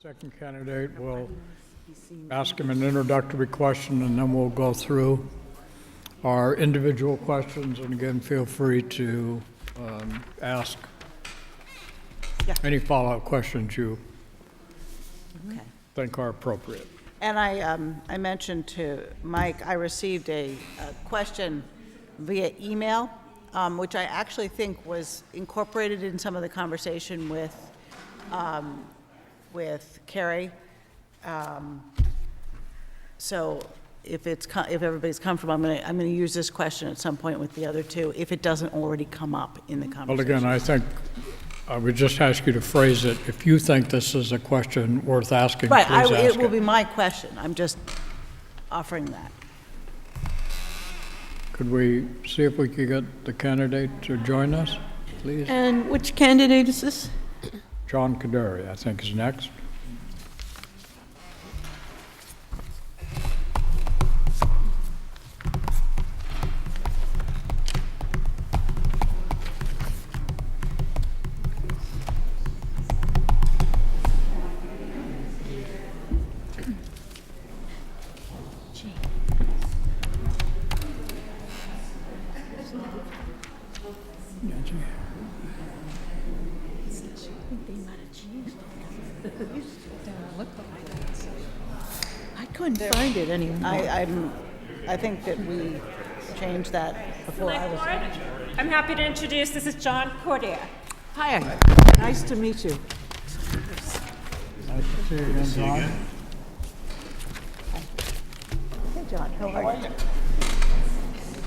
Second candidate, we'll ask him an introductory question, and then we'll go through our individual questions. And again, feel free to ask any follow-up questions you think are appropriate. And I mentioned to Mike, I received a question via email, which I actually think was incorporated in some of the conversation with Carrie. So if everybody's comfortable, I'm going to use this question at some point with the other two, if it doesn't already come up in the conversation. Well, again, I think I would just ask you to phrase it. If you think this is a question worth asking, right, please ask it will be my question. I'm just offering that. Could we see if we could get the candidate to join us, please? And which candidate is this? John Coderre, I think, is next. I couldn't find it anymore. I think that we changed that before I was. I'm happy to introduce, this is John Coderre. Hi, nice to meet you. Nice to see you again, John. Hey, John, how are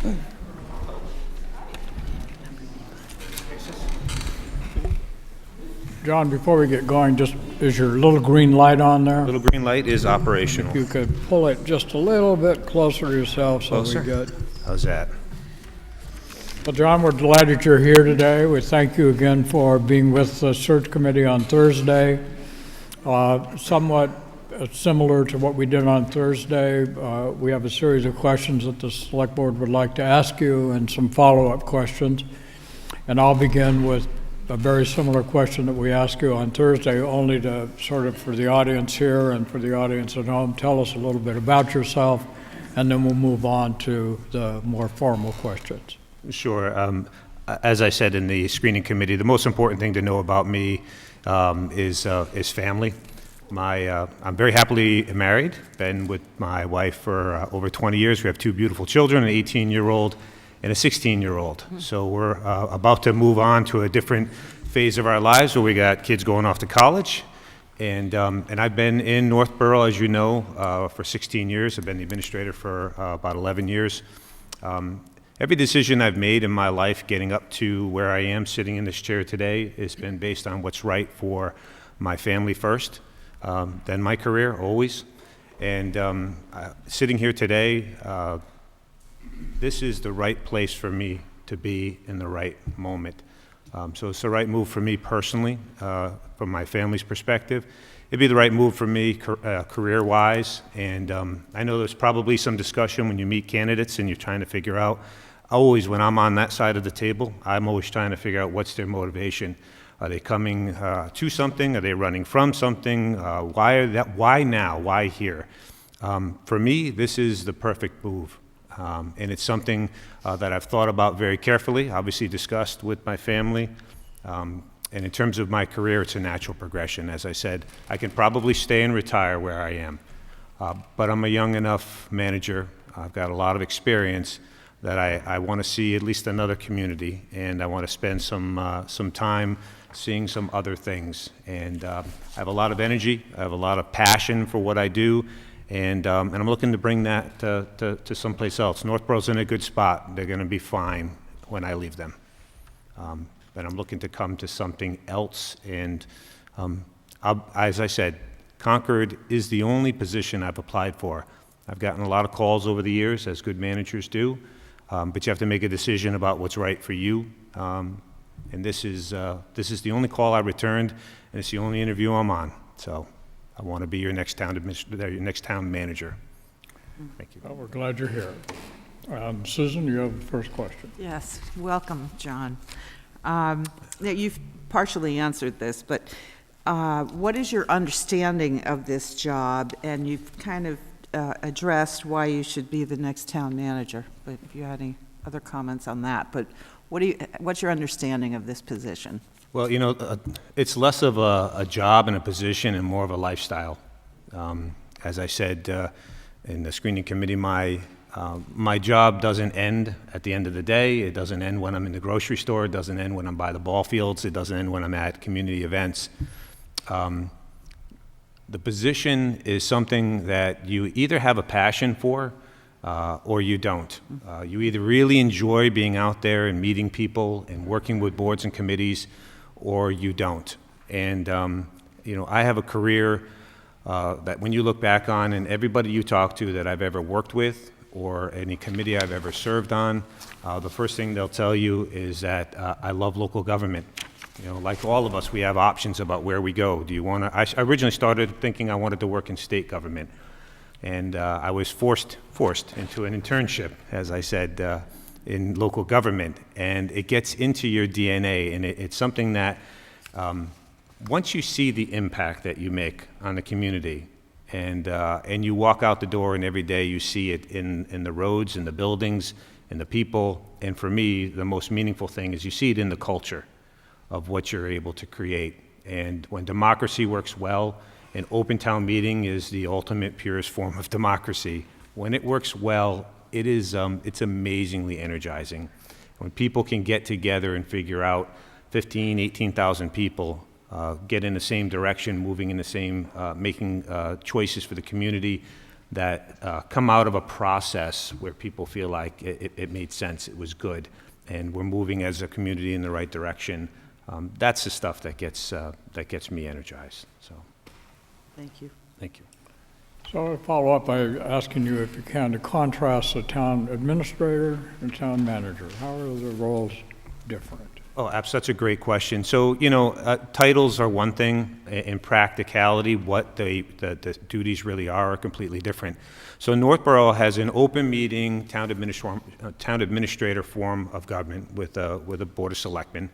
you? John, before we get going, just is your little green light on there? Little green light is operational. If you could pull it just a little bit closer to yourself so Closer? we get. How's that? Well, John, we're delighted you're here today. We thank you again for being with the search committee on Thursday. Somewhat similar to what we did on Thursday, we have a series of questions that the select board would like to ask you and some follow-up questions. And I'll begin with a very similar question that we asked you on Thursday, only to sort of, for the audience here and for the audience at home, tell us a little bit about yourself, and then we'll move on to the more formal questions. Sure. As I said in the screening committee, the most important thing to know about me is family. I'm very happily married. Been with my wife for over 20 years. We have two beautiful children, an 18-year-old and a 16-year-old. So we're about to move on to a different phase of our lives where we got kids going off to college. And I've been in Northborough, as you know, for 16 years. I've been the administrator for about 11 years. Every decision I've made in my life getting up to where I am sitting in this chair today has been based on what's right for my family first, then my career, always. And sitting here today, this is the right place for me to be in the right moment. So it's the right move for me personally, from my family's perspective. It'd be the right move for me career-wise. And I know there's probably some discussion when you meet candidates and you're trying to figure out, always when I'm on that side of the table, I'm always trying to figure out what's their motivation. Are they coming to something? Are they running from something? Why now? Why here? For me, this is the perfect move. And it's something that I've thought about very carefully, obviously discussed with my family. And in terms of my career, it's a natural progression. As I said, I can probably stay and retire where I am. But I'm a young enough manager. I've got a lot of experience that I want to see at least another community, and I want to spend some time seeing some other things. And I have a lot of energy. I have a lot of passion for what I do. And I'm looking to bring that to someplace else. Northborough's in a good spot. They're going to be fine when I leave them. But I'm looking to come to something else. And as I said, Concord is the only position I've applied for. I've gotten a lot of calls over the years, as good managers do. But you have to make a decision about what's right for you. And this is the only call I returned, and it's the only interview I'm on. So I want to be your next town manager. Thank you. Well, we're glad you're here. Susan, you have the first question. Yes, welcome, John. You've partially answered this, but What is your understanding of this job? And you've kind of addressed why you should be the next town manager, but if you had any other comments on that. But what's your understanding of this position? Well, it's less of a job and a position and more of a lifestyle. As I said in the screening committee, my job doesn't end at the end of the day. It doesn't end when I'm in the grocery store. It doesn't end when I'm by the ball fields. It doesn't end when I'm at community events. The position is something that you either have a passion for or you don't. You either really enjoy being out there and meeting people and working with boards and committees, or you don't. And, I have a career that when you look back on, and everybody you talk to that I've ever worked with or any committee I've ever served on, the first thing they'll tell you is that I love local government. Like all of us, we have options about where we go. I originally started thinking I wanted to work in state government, and I was forced into an internship, as I said, in local government, and it gets into your DNA, and it's something that once you see the impact that you make on the community, and you walk out the door, and every day you see it in the roads, in the buildings, in the people, and for me, the most meaningful thing is you see it in the culture of what you're able to create. And when democracy works well, an open town meeting is the ultimate purest form of democracy. When it works well, it's amazingly energizing. When people can get together and figure out 15, 18,000 people get in the same direction, moving in the same, making choices for the community that come out of a process where people feel like it made sense, it was good, and we're moving as a community in the right direction. That's the stuff that gets me energized. So, Thank you. thank you. So I'll follow up by asking you, if you can, to contrast the town administrator and town manager. How are the roles different? Oh, that's a great question. So, titles are one thing. In practicality, what the duties really are completely different. So Northborough has an open meeting town administrator form of government with a board of selectmen.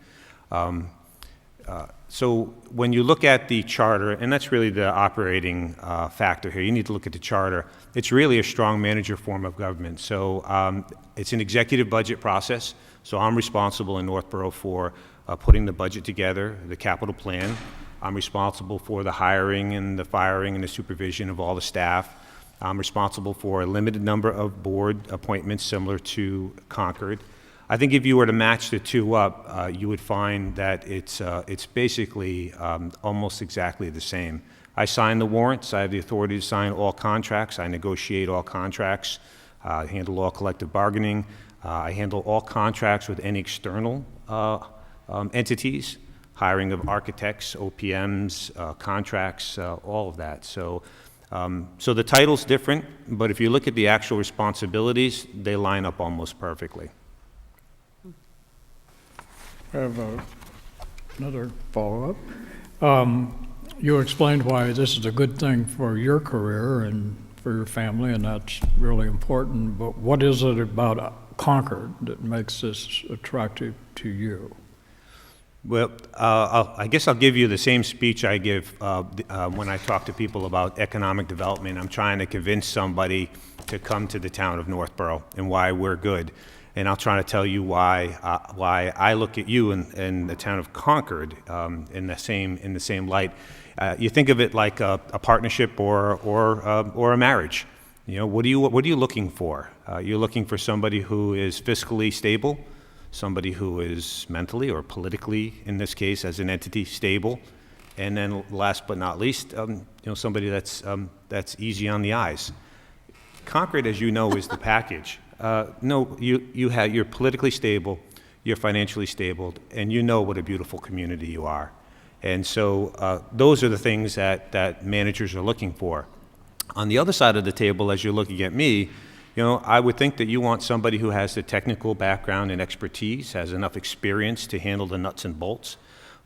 So when you look at the charter, and that's really the operating factor here, you need to look at the charter. It's really a strong manager form of government. So it's an executive budget process. So I'm responsible in Northborough for putting the budget together, the capital plan. I'm responsible for the hiring and the firing and the supervision of all the staff. I'm responsible for a limited number of board appointments similar to Concord. I think if you were to match the two up, you would find that it's basically almost exactly the same. I sign the warrants. I have the authority to sign all contracts. I negotiate all contracts, handle all collective bargaining. I handle all contracts with any external entities, hiring of architects, OPMs, contracts, all of that. So the title's different, but if you look at the actual responsibilities, they line up almost perfectly. I have another follow-up. You explained why this is a good thing for your career and for your family, and that's really important, but what is it about Concord that makes this attractive to you? Well, I guess I'll give you the same speech I give when I talk to people about economic development. I'm trying to convince somebody to come to the town of Northborough and why we're good. And I'll try to tell you why I look at you in the town of Concord in the same light. You think of it like a partnership or a marriage. What are you looking for? You're looking for somebody who is fiscally stable, somebody who is mentally or politically, in this case, as an entity, stable, and then last but not least, somebody that's easy on the eyes. Concord, as you know, is the package. No, you're politically stable, you're financially stable, and you know what a beautiful community you are. And so those are the things that managers are looking for. On the other side of the table, as you're looking at me, I would think that you want somebody who has the technical background and expertise, has enough experience to handle the nuts and bolts.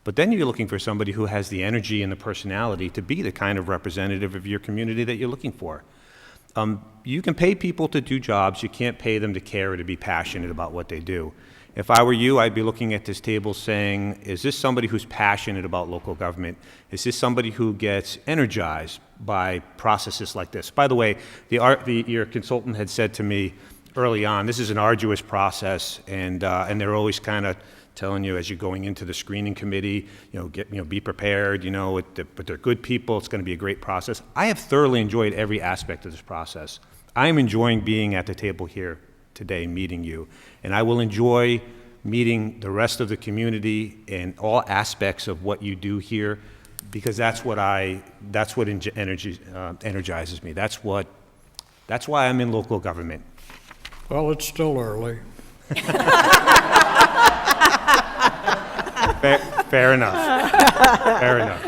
But then you're looking for somebody who has the energy and the personality to be the kind of representative of your community that you're looking for. You can pay people to do jobs. You can't pay them to care or to be passionate about what they do. If I were you, I'd be looking at this table saying, is this somebody who's passionate about local government? Is this somebody who gets energized by processes like this? By the way, your consultant had said to me early on, this is an arduous process, and they're always kind of telling you as you're going into the screening committee, be prepared, but they're good people, it's going to be a great process. I have thoroughly enjoyed every aspect of this process. I am enjoying being at the table here today, meeting you, and I will enjoy meeting the rest of the community and all aspects of what you do here, because that's what energizes me. That's why I'm in local government. Well, it's still early. Fair enough. Fair enough.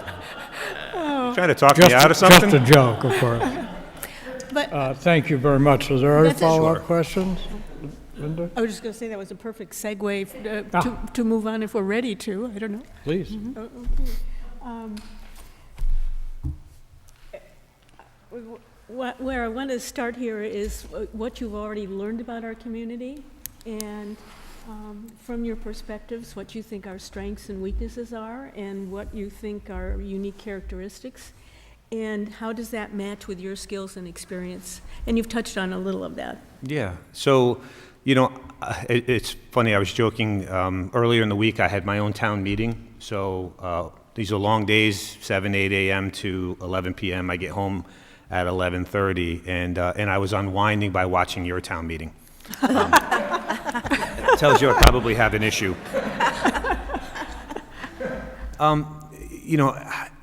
Trying to talk me out of something? Just a joke, of course. But Thank you very much. Is there any That's it. follow-up Sure. questions? Linda, I was just going to say that was a perfect segue to move on if we're ready to. I don't know. please. Where I want to start here is what you've already learned about our community, and from your perspectives, what you think our strengths and weaknesses are, and what you think are unique characteristics, and how does that match with your skills and experience? And you've touched on a little of that. Yeah. So, it's funny, I was joking, earlier in the week I had my own town meeting. So these are long days, 7, 8 a.m. to 11 p.m. I get home at 11:30, and I was unwinding by watching your town meeting. Tells you I probably have an issue. I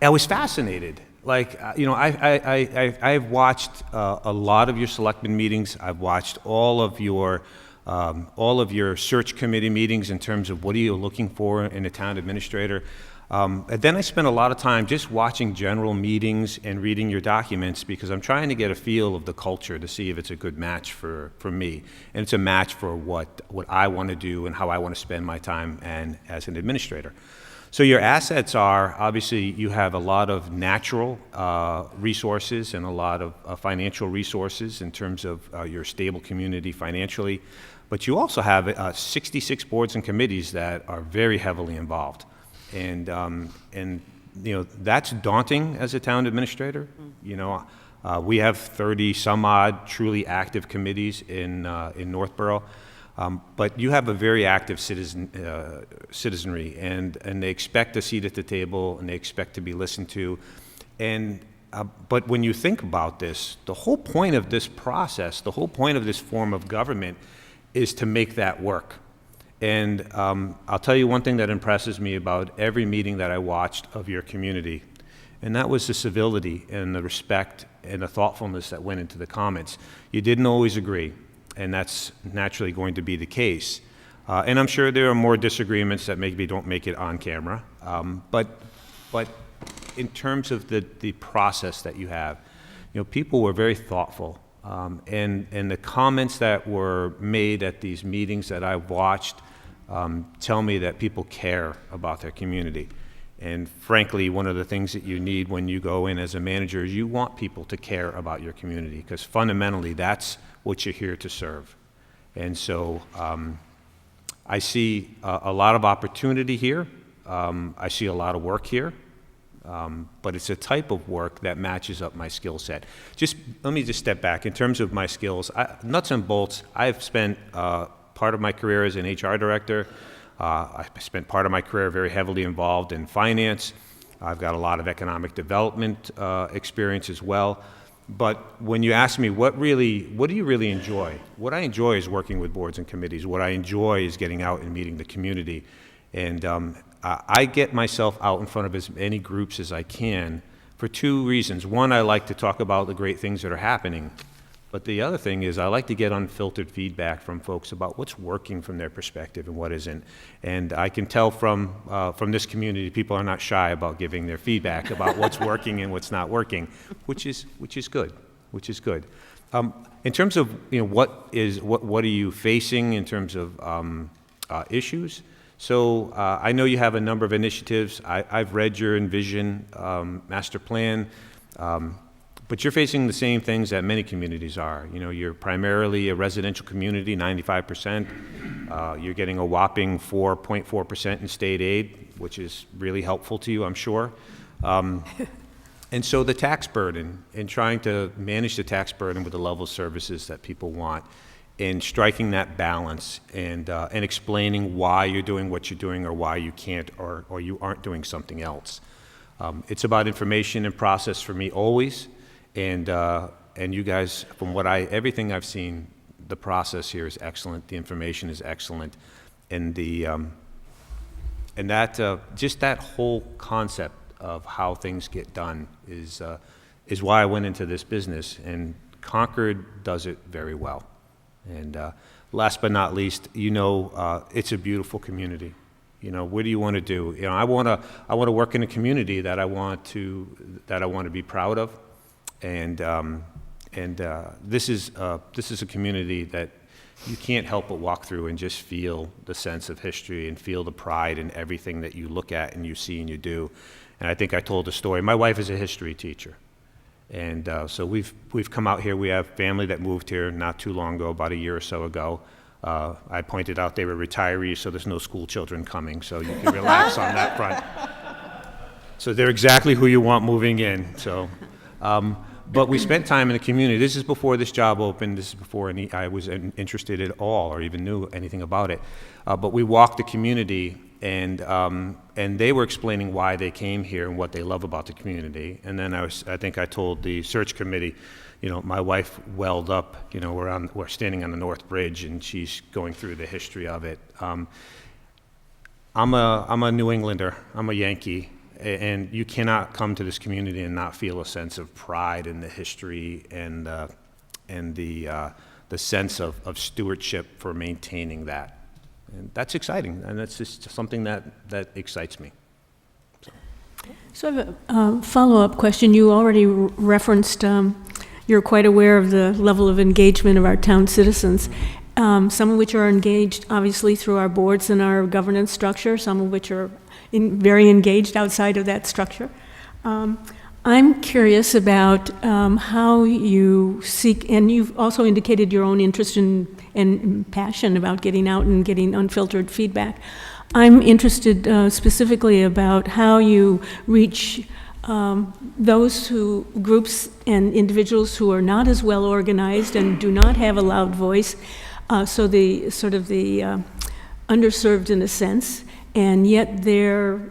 was fascinated. I've watched a lot of your selectmen meetings. I've watched all of your search committee meetings in terms of what are you looking for in a town administrator. And then I spent a lot of time just watching general meetings and reading your documents, because I'm trying to get a feel of the culture to see if it's a good match for me. And it's a match for what I want to do and how I want to spend my time and as an administrator. So your assets are, obviously, you have a lot of natural resources and a lot of financial resources in terms of your stable community financially. But you also have 66 boards and committees that are very heavily involved. And that's daunting as a town administrator. We have 30 some odd truly active committees in Northborough. But you have a very active citizenry, and they expect a seat at the table, and they expect to be listened to. But when you think about this, the whole point of this process, the whole point of this form of government is to make that work. And I'll tell you one thing that impresses me about every meeting that I watched of your community, and that was the civility and the respect and the thoughtfulness that went into the comments. You didn't always agree, and that's naturally going to be the case. And I'm sure there are more disagreements that maybe don't make it on camera. But in terms of the process that you have, people were very thoughtful. And the comments that were made at these meetings that I watched tell me that people care about their community. And frankly, one of the things that you need when you go in as a manager is you want people to care about your community, because fundamentally that's what you're here to serve. And so I see a lot of opportunity here. I see a lot of work here. But it's a type of work that matches up my skill set. Let me just step back. In terms of my skills, nuts and bolts, I've spent part of my career as an HR director. I spent part of my career very heavily involved in finance. I've got a lot of economic development experience as well. But when you ask me, what do you really enjoy? What I enjoy is working with boards and committees. What I enjoy is getting out and meeting the community. And I get myself out in front of as many groups as I can for two reasons. One, I like to talk about the great things that are happening. But the other thing is I like to get unfiltered feedback from folks about what's working from their perspective and what isn't. And I can tell from this community, people are not shy about giving their feedback about what's working and what's not working, which is good. In terms of what are you facing in terms of issues? So I know you have a number of initiatives. I've read your Envision master plan, but you're facing the same things that many communities are. You're primarily a residential community, 95%. You're getting a whopping 4.4% in state aid, which is really helpful to you, I'm sure. And so the tax burden, and trying to manage the tax burden with the level of services that people want, and striking that balance, and explaining why you're doing what you're doing, or why you can't, or you aren't doing something else. It's about information and process for me always, and you guys, from everything I've seen, the process here is excellent, the information is excellent, and just that whole concept of how things get done is why I went into this business, and Concord does it very well. And last but not least, it's a beautiful community. What do you want to do? I want to work in a community that I want to be proud of, and this is a community that you can't help but walk through and just feel the sense of history and feel the pride in everything that you look at and you see and you do. And I think I told the story. My wife is a history teacher, and so we've come out here. We have family that moved here not too long ago, about a year or so ago. I pointed out they were retirees, so there's no school children coming, so you can relax on that front. So they're exactly who you want moving in. So, but we spent time in the community. This is before this job opened. This is before I was interested at all or even knew anything about it. But we walked the community, and they were explaining why they came here and what they love about the community. And then I think I told the search committee, my wife welled up. We're standing on the North Bridge, and she's going through the history of it. I'm a New Englander. I'm a Yankee, and you cannot come to this community and not feel a sense of pride in the history and the sense of stewardship for maintaining that. And that's exciting, and that's just something that excites me. So I have a follow-up question. You already referenced you're quite aware of the level of engagement of our town citizens, some of which are engaged, obviously, through our boards and our governance structure, some of which are very engaged outside of that structure. I'm curious about how you seek, and you've also indicated your own interest and passion about getting out and getting unfiltered feedback. I'm interested specifically about how you reach those groups and individuals who are not as well organized and do not have a loud voice, so the underserved in a sense, and yet their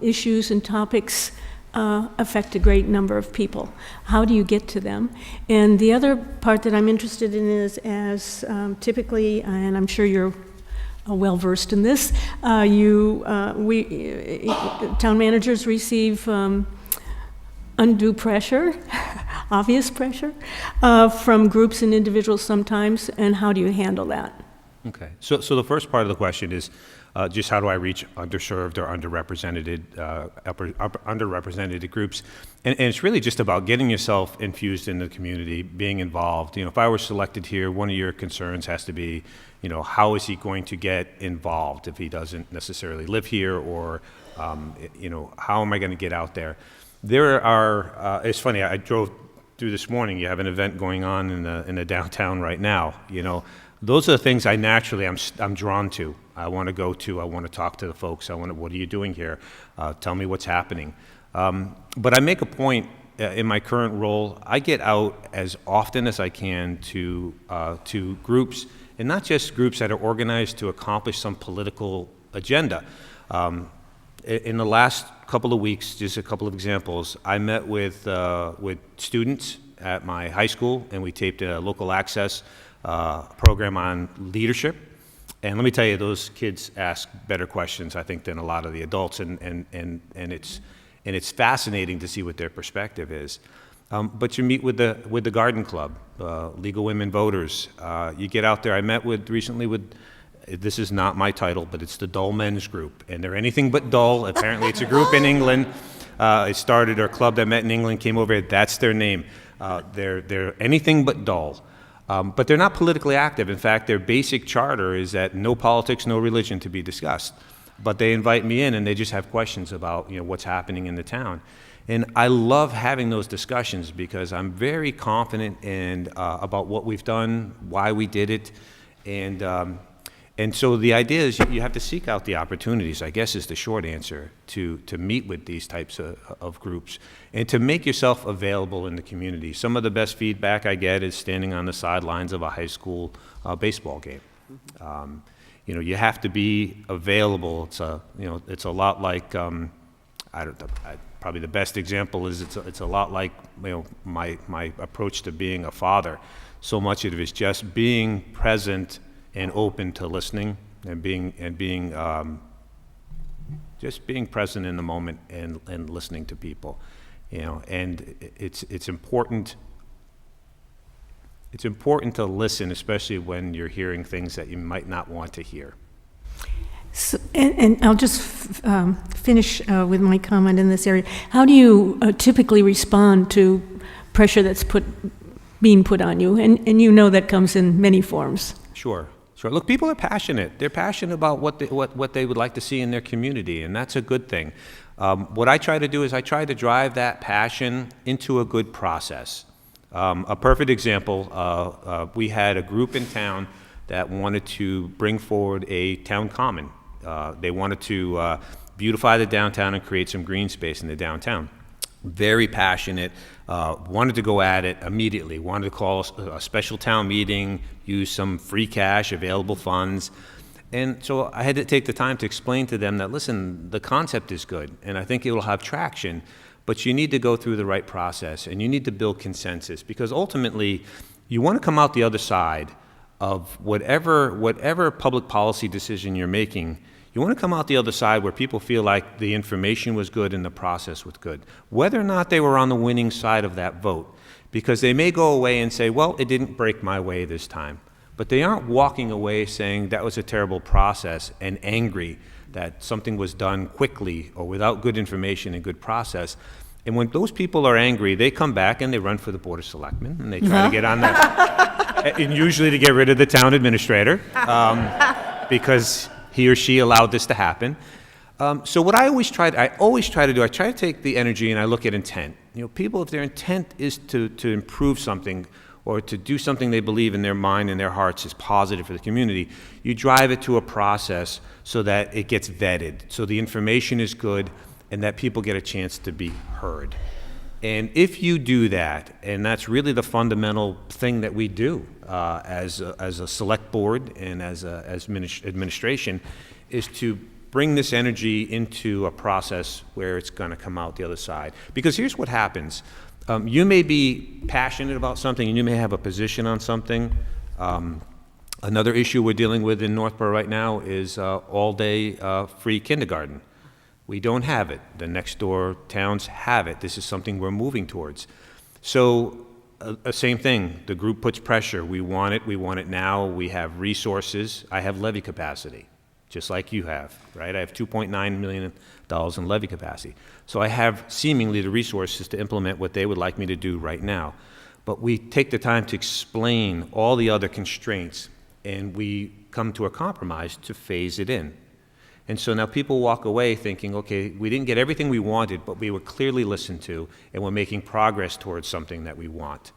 issues and topics affect a great number of people. How do you get to them? And the other part that I'm interested in is, as typically, and I'm sure you're well versed in this, town managers receive undue pressure, obvious pressure, from groups and individuals sometimes, and how do you handle that? Okay, so the first part of the question is just how do I reach underserved or underrepresented groups, and it's really just about getting yourself infused in the community, being involved. If I were selected here, one of your concerns has to be, how is he going to get involved if he doesn't necessarily live here, or how am I going to get out there? There are, it's funny, I drove through this morning, you have an event going on in the downtown right now, Those are the things I'm drawn to. I want to go to, I want to talk to the folks, what are you doing here? Tell me what's happening. But I make a point in my current role, I get out as often as I can to groups, and not just groups that are organized to accomplish some political agenda. In the last couple of weeks, just a couple of examples, I met with students at my high school, and we taped a local access program on leadership. And let me tell you, those kids ask better questions, I think, than a lot of the adults, and it's fascinating to see what their perspective is. But you meet with the Garden Club, Legal Women Voters. You get out there. I met recently with, this is not my title, but it's the Dull Men's Group, and they're anything but dull. Apparently, it's a group in England. It started, or a club that met in England, came over. That's their name. They're anything but dull. But they're not politically active. In fact, their basic charter is that no politics, no religion to be discussed. But they invite me in, and they just have questions about what's happening in the town. And I love having those discussions because I'm very confident about what we've done, why we did it, and And so the idea is you have to seek out the opportunities, I guess is the short answer, to meet with these types of groups and to make yourself available in the community. Some of the best feedback I get is standing on the sidelines of a high school baseball game. You have to be available. It's a lot like, probably the best example is it's a lot like, my approach to being a father. So much of it is just being present and open to listening and just being present in the moment and listening to people, and it's important. It's important to listen, especially when you're hearing things that you might not want to hear. So, and I'll just finish with my comment in this area. How do you typically respond to pressure that's being put on you? And you know that comes in many forms. Sure. Look, people are passionate. They're passionate about what they would like to see in their community, and that's a good thing. What I try to do is I try to drive that passion into a good process. A perfect example, we had a group in town that wanted to bring forward a town common. They wanted to beautify the downtown and create some green space in the downtown. Very passionate, wanted to go at it immediately, wanted to call a special town meeting, use some free cash, available funds. And so I had to take the time to explain to them that, listen, the concept is good, and I think it will have traction, but you need to go through the right process, and you need to build consensus, because ultimately, you want to come out the other side of whatever public policy decision you're making. You want to come out the other side where people feel like the information was good and the process was good, whether or not they were on the winning side of that vote, because they may go away and say, well, it didn't break my way this time. But they aren't walking away saying that was a terrible process and angry that something was done quickly or without good information and good process. And when those people are angry, they come back and they run for the Board of Selectmen and they try to get on that, and usually to get rid of the town administrator, because he or she allowed this to happen. So what I always try to do, I try to take the energy and I look at intent. People, if their intent is to improve something or to do something they believe in their mind and their hearts is positive for the community, you drive it to a process so that it gets vetted, so the information is good and that people get a chance to be heard. And if you do that, and that's really the fundamental thing that we do as a select board and as administration, is to bring this energy into a process where it's going to come out the other side. Because here's what happens. You may be passionate about something and you may have a position on something. Another issue we're dealing with in Northborough right now is all-day free kindergarten. We don't have it. The next door towns have it. This is something we're moving towards. So same thing, the group puts pressure. We want it now. We have resources. I have levy capacity, just like you have, right? I have $2.9 million in levy capacity. So I have seemingly the resources to implement what they would like me to do right now. But we take the time to explain all the other constraints, and we come to a compromise to phase it in. And so now people walk away thinking, okay, we didn't get everything we wanted, but we were clearly listened to, and we're making progress towards something that we want.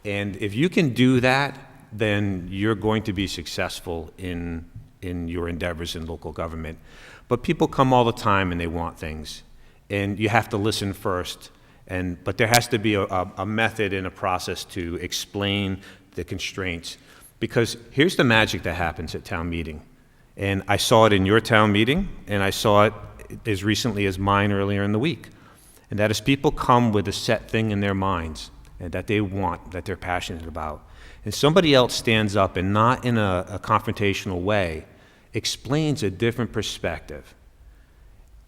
And if you can do that, then you're going to be successful in your endeavors in local government. But people come all the time and they want things, and you have to listen first. But there has to be a method and a process to explain the constraints. Because here's the magic that happens at town meeting. And I saw it in your town meeting, and I saw it as recently as mine earlier in the week. And that is, people come with a set thing in their minds and that they want, that they're passionate about. And somebody else stands up and, not in a confrontational way, explains a different perspective.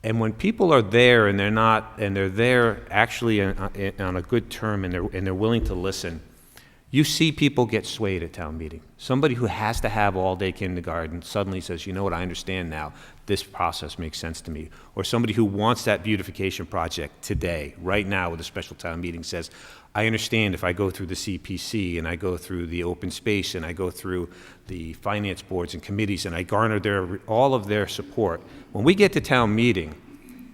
And when people are there and they're there actually on a good term and they're willing to listen, you see people get swayed at town meeting. Somebody who has to have all-day kindergarten suddenly says, you know what, I understand now. This process makes sense to me. Or somebody who wants that beautification project today, right now with a special town meeting, says, I understand if I go through the CPC and I go through the open space and I go through the finance boards and committees and I garner all of their support. When we get to town meeting,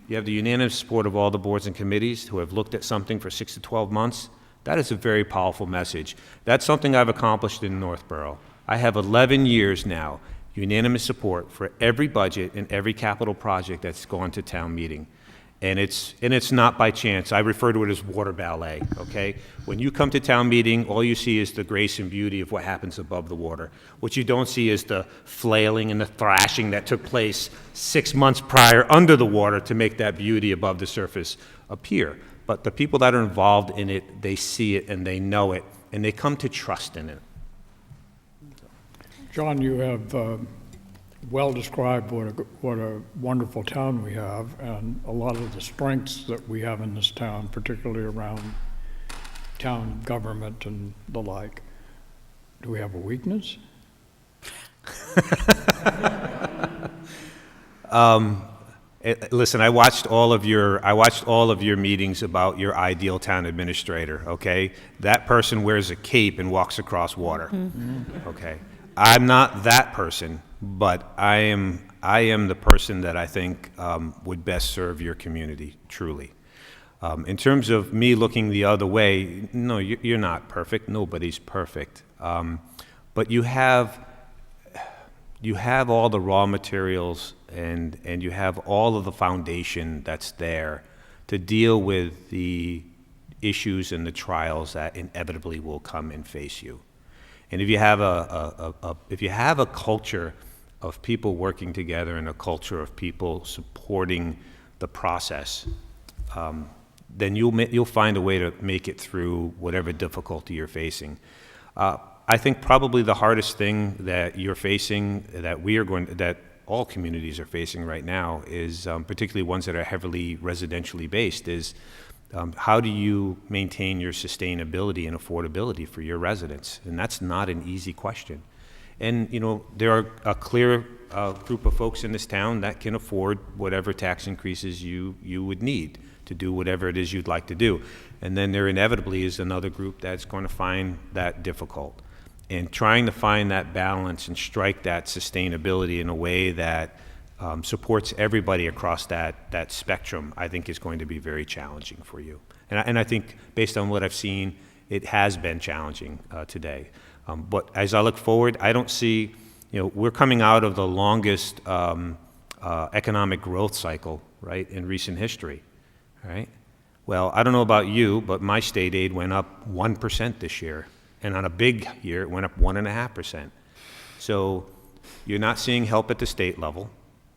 you have the unanimous support of all the boards and committees who have looked at something for 6 to 12 months. That is a very powerful message. That's something I've accomplished in Northborough. I have 11 years now unanimous support for every budget and every capital project that's gone to town meeting. And it's not by chance. I refer to it as water ballet, okay? When you come to town meeting, all you see is the grace and beauty of what happens above the water. What you don't see is the flailing and the thrashing that took place 6 months prior under the water to make that beauty above the surface appear. But the people that are involved in it, they see it and they know it, and they come to trust in it. John, you have well described what a wonderful town we have, and a lot of the strengths that we have in this town, particularly around town government and the like. Do we have a weakness? Listen, I watched all of your meetings about your ideal town administrator, okay? That person wears a cape and walks across water, okay? I'm not that person, but I am the person that I think would best serve your community, truly. In terms of me looking the other way, no, you're not perfect. Nobody's perfect. But you have all the raw materials and you have all of the foundation that's there to deal with the issues and the trials that inevitably will come and face you. And if you have a culture of people working together and a culture of people supporting the process, then you'll find a way to make it through whatever difficulty you're facing. I think probably the hardest thing that you're facing, that all communities are facing right now, is particularly ones that are heavily residentially based, is how do you maintain your sustainability and affordability for your residents? And that's not an easy question. And, there are a clear group of folks in this town that can afford whatever tax increases you would need to do whatever it is you'd like to do. And then there inevitably is another group that's going to find that difficult. And trying to find that balance and strike that sustainability in a way that supports everybody across that spectrum, I think is going to be very challenging for you. And I think, based on what I've seen, it has been challenging today. But as I look forward, I don't see, we're coming out of the longest economic growth cycle, right, in recent history, right? Well, I don't know about you, but my state aid went up 1% this year. And on a big year, it went up 1.5%. So you're not seeing help at the state level.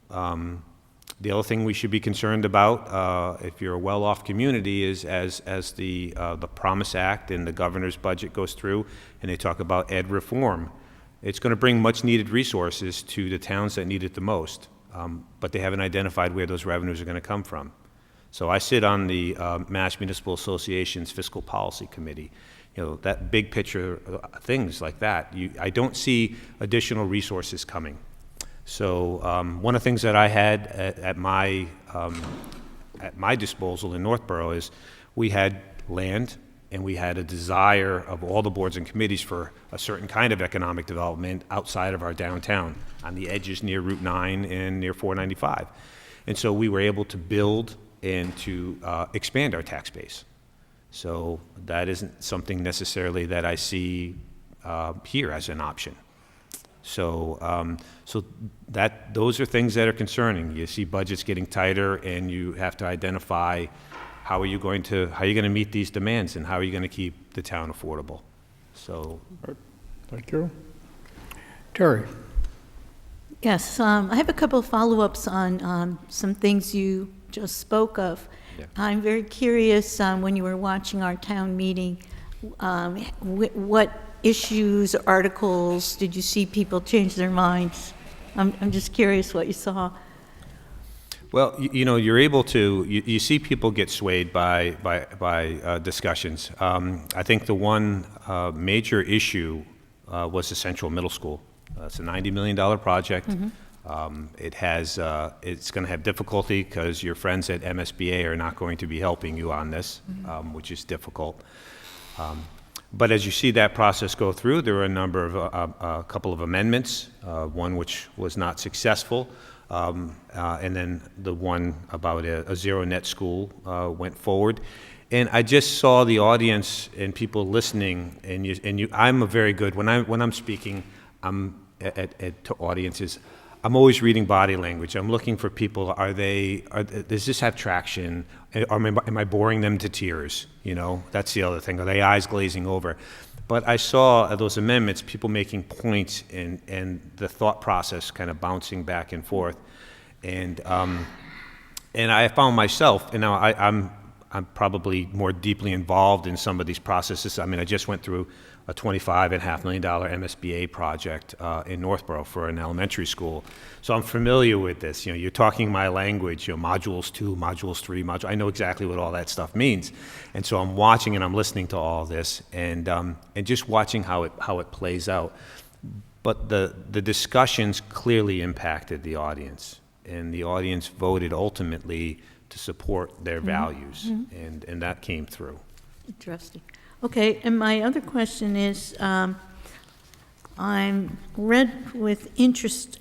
The other thing we should be concerned about, if you're a well-off community, is as the Promise Act and the governor's budget goes through, and they talk about ed reform, it's going to bring much-needed resources to the towns that need it the most, but they haven't identified where those revenues are going to come from. So I sit on the Mass Municipal Association's Fiscal Policy Committee. That big picture, things like that, I don't see additional resources coming. So one of the things that I had at my disposal in Northborough is we had land and we had a desire of all the boards and committees for a certain kind of economic development outside of our downtown, on the edges near Route 9 and near 495. And so we were able to build and to expand our tax base. So that isn't something necessarily that I see here as an option. So, those are things that are concerning. You see budgets getting tighter, and you have to identify how are you going to meet these demands, and how are you going to keep the town affordable. So, Thank you. Terry. Yes, I have a couple of follow-ups on some things you just spoke of. Yeah. I'm very curious, when you were watching our town meeting, what issues, articles, did you see people change their minds? I'm just curious what you saw. Well, you're able to, you see people get swayed by discussions. I think the one major issue was the Central Middle School. It's a $90 million project. Mm-hmm. It's going to have difficulty because your friends at MSBA are not going to be helping you on this, mm-hmm. Which is difficult. But as you see that process go through, there were a couple of amendments, one which was not successful, and then the one about a zero net school went forward. And I just saw the audience and people listening, I'm a very good, when I'm speaking, I'm to audiences, I'm always reading body language. I'm looking for people. Does this have traction? Am I boring them to tears? You know, that's the other thing. Are they eyes glazing over? But I saw those amendments, people making points and the thought process kind of bouncing back and forth. And I found myself, and now I'm probably more deeply involved in some of these processes. I mean, I just went through a $25.5 million MSBA project in Northborough for an elementary school. So I'm familiar with this. You know, you're talking my language, you know, modules 2, modules 3, I know exactly what all that stuff means. And so I'm watching and I'm listening to all this and just watching how it plays out. But the discussions clearly impacted the audience, and the audience voted ultimately to support their values, and that came through. Interesting. Okay, and my other question is, I'm read with interest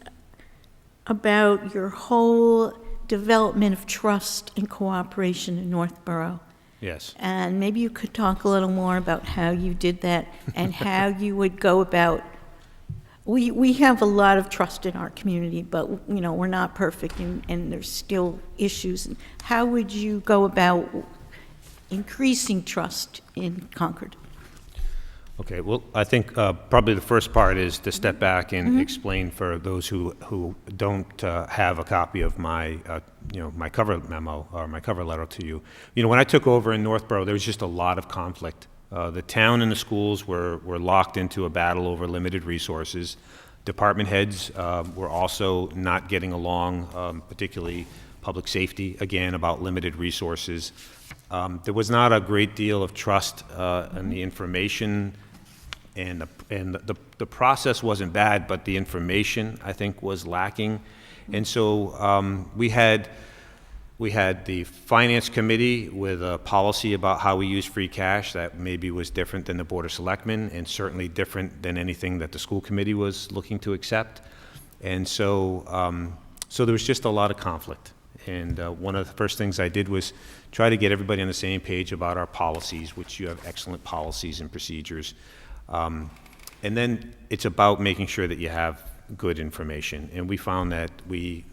about your whole development of trust and cooperation in Northborough. Yes. And maybe you could talk a little more about how you did that and how you would go about. We have a lot of trust in our community, but, you know, we're not perfect and there's still issues. How would you go about increasing trust in Concord? Okay, well, I think probably the first part is to step back and explain for those who don't have a copy of my, my cover memo or my cover letter to you. You know, when I took over in Northborough, there was just a lot of conflict. The town and the schools were locked into a battle over limited resources. Department heads were also not getting along, particularly public safety, again, about limited resources. There was not a great deal of trust in the information, and the process wasn't bad, but the information, I think, was lacking. And so we had the finance committee with a policy about how we use free cash that maybe was different than the Board of Selectmen, and certainly different than anything that the school committee was looking to accept. And so there was just a lot of conflict. And one of the first things I did was try to get everybody on the same page about our policies, which you have excellent policies and procedures. And then it's about making sure that you have good information. And we found that we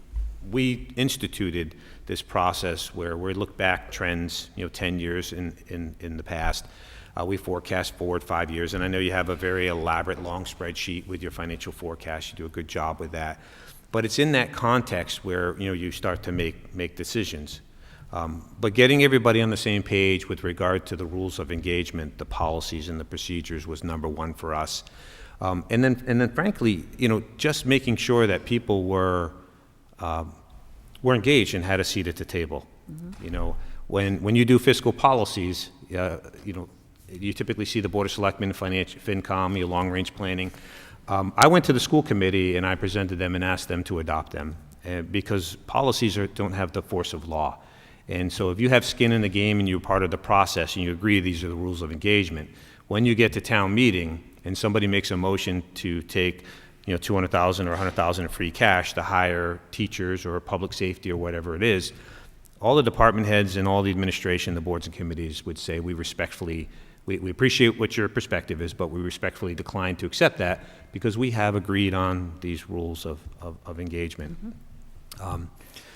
instituted this process where we look back trends, 10 years in the past. We forecast forward 5 years, and I know you have a very elaborate, long spreadsheet with your financial forecast. You do a good job with that. But it's in that context where you start to make decisions. But getting everybody on the same page with regard to the rules of engagement, the policies and the procedures was number one for us. And then frankly, just making sure that people were engaged and had a seat at the table. When you do fiscal policies, you typically see the Board of Selectmen, FinCom, your long-range planning. I went to the school committee and I presented them and asked them to adopt them because policies don't have the force of law. And so if you have skin in the game and you're part of the process and you agree these are the rules of engagement, when you get to town meeting and somebody makes a motion to take $200,000 or $100,000 in free cash to hire teachers or public safety or whatever it is, all the department heads and all the administration, the boards and committees would say, we appreciate what your perspective is, but we respectfully decline to accept that because we have agreed on these rules of engagement.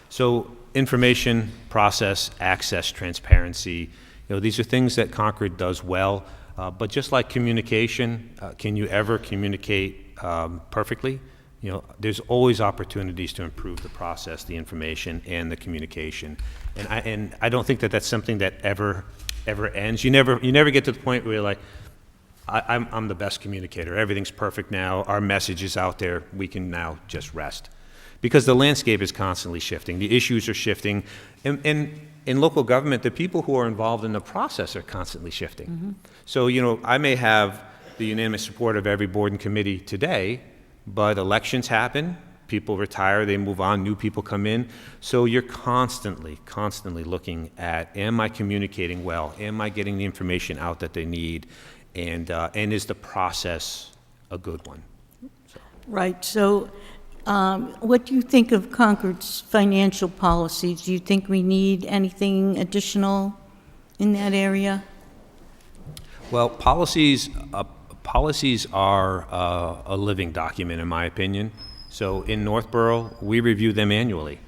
So information, process, access, transparency, these are things that Concord does well, but just like communication, can you ever communicate perfectly? There's always opportunities to improve the process, the information, and the communication. And I don't think that that's something that ever ends. You never get to the point where you're like, I'm the best communicator. Everything's perfect now. Our message is out there. We can now just rest. Because the landscape is constantly shifting. The issues are shifting. And in local government, the people who are involved in the process are constantly shifting. So, I may have the unanimous support of every board and committee today, but elections happen, people retire, they move on, new people come in. So you're constantly looking at, am I communicating well? Am I getting the information out that they need? And is the process a good one? Right, so what do you think of Concord's financial policies? Do you think we need anything additional in that area? Well, policies policies are a living document, in my opinion. So in Northborough, we review them annually.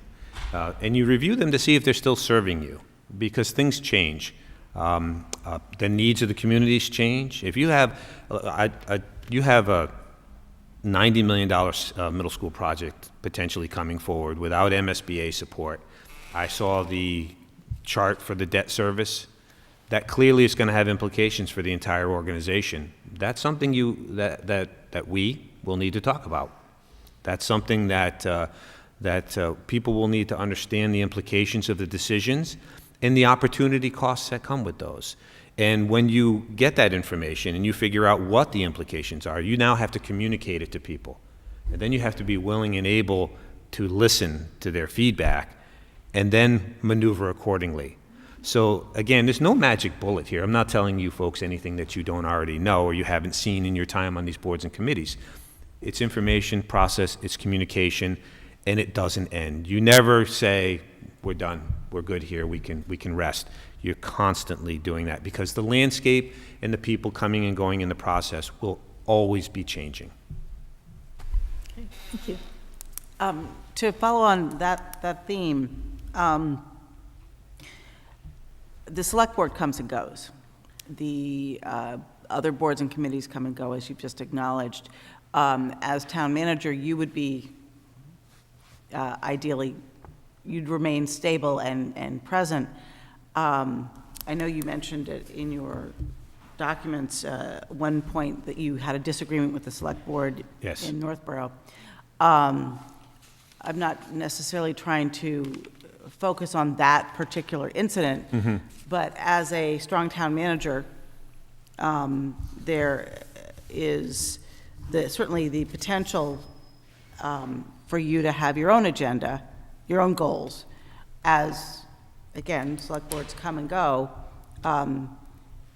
And you review them to see if they're still serving you, because things change. The needs of the communities change. If you have, you have a $90 million middle school project potentially coming forward without MSBA support. I saw the chart for the debt service. That clearly is going to have implications for the entire organization. That's something that we will need to talk about. That's something that people will need to understand the implications of the decisions and the opportunity costs that come with those. And when you get that information and you figure out what the implications are, you now have to communicate it to people. And then you have to be willing and able to listen to their feedback and then maneuver accordingly. So again, there's no magic bullet here. I'm not telling you folks anything that you don't already know or you haven't seen in your time on these boards and committees. It's information, process, it's communication, and it doesn't end. You never say, we're done, we're good here, we can rest. You're constantly doing that because the landscape and the people coming and going in the process will always be changing. Okay, thank you. To follow on that theme, the select board comes and goes. The other boards and committees come and go, as you've just acknowledged. As town manager, you would be, ideally, you'd remain stable and present. I know you mentioned it in your documents, one point that you had a disagreement with the select board. Yes. In Northborough. I'm not necessarily trying to focus on that particular incident, but as a strong town manager, there is certainly the potential for you to have your own agenda, your own goals. As, again, select boards come and go,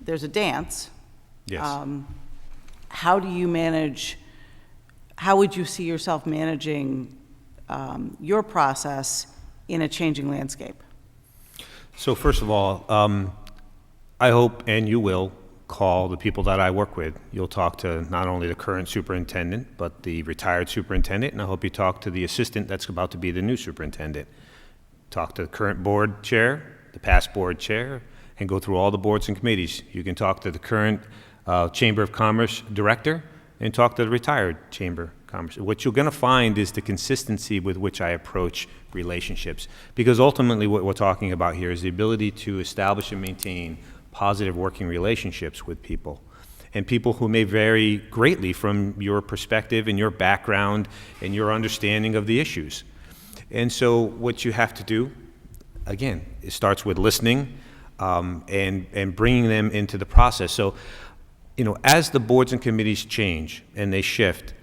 there's a dance. Yes. How do you manage, how would you see yourself managing your process in a changing landscape? So first of all, I hope, and you will, call the people that I work with. You'll talk to not only the current superintendent, but the retired superintendent, and I hope you talk to the assistant that's about to be the new superintendent. Talk to the current board chair, the past board chair, and go through all the boards and committees. You can talk to the current Chamber of Commerce director and talk to the retired Chamber of Commerce. What you're going to find is the consistency with which I approach relationships, because ultimately what we're talking about here is the ability to establish and maintain positive working relationships with people, and people who may vary greatly from your perspective and your background and your understanding of the issues. And so what you have to do, again, it starts with listening and bringing them into the process. So, you know, as the boards and committees change and they shift,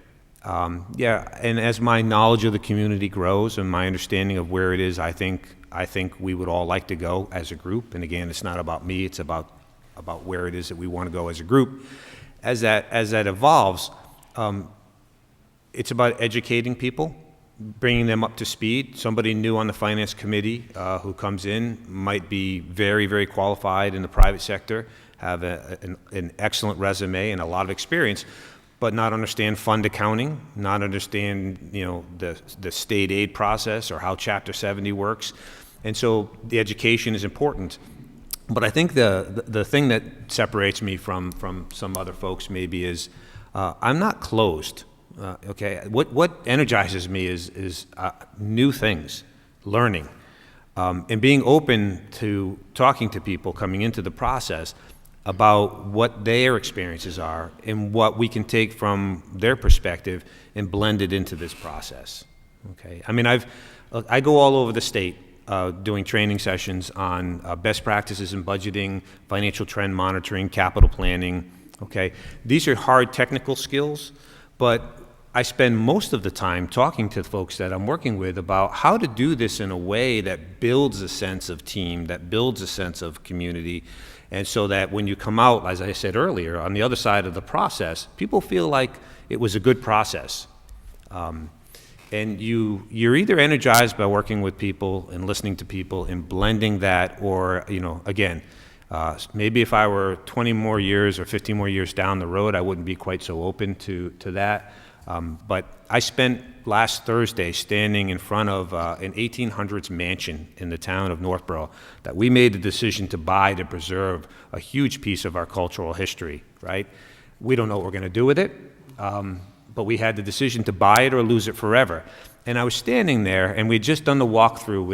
and as my knowledge of the community grows and my understanding of where it is, I think we would all like to go as a group. And again, it's not about me, it's about where it is that we want to go as a group. As that evolves, it's about educating people, bringing them up to speed. Somebody new on the finance committee who comes in might be very, very qualified in the private sector, have an excellent resume and a lot of experience, but not understand fund accounting, not understand, you know, the state aid process or how Chapter 70 works. And so the education is important. But I think the thing that separates me from some other folks maybe is I'm not closed. Okay, what energizes me is new things, learning, and being open to talking to people coming into the process about what their experiences are and what we can take from their perspective and blend it into this process. Okay, I mean, I go all over the state doing training sessions on best practices in budgeting, financial trend monitoring, capital planning. Okay, these are hard technical skills, but I spend most of the time talking to folks that I'm working with about how to do this in a way that builds a sense of team, that builds a sense of community, and so that when you come out, as I said earlier, on the other side of the process, people feel like it was a good process. And you're either energized by working with people and listening to people and blending that, or, you know, again, Maybe if I were 20 more years or 15 more years down the road, I wouldn't be quite so open to that. But I spent last Thursday standing in front of an 1800s mansion in the town of Northborough that we made the decision to buy to preserve a huge piece of our cultural history, right? We don't know what we're going to do with it, but we had the decision to buy it or lose it forever. And I was standing there, and we'd just done the walkthrough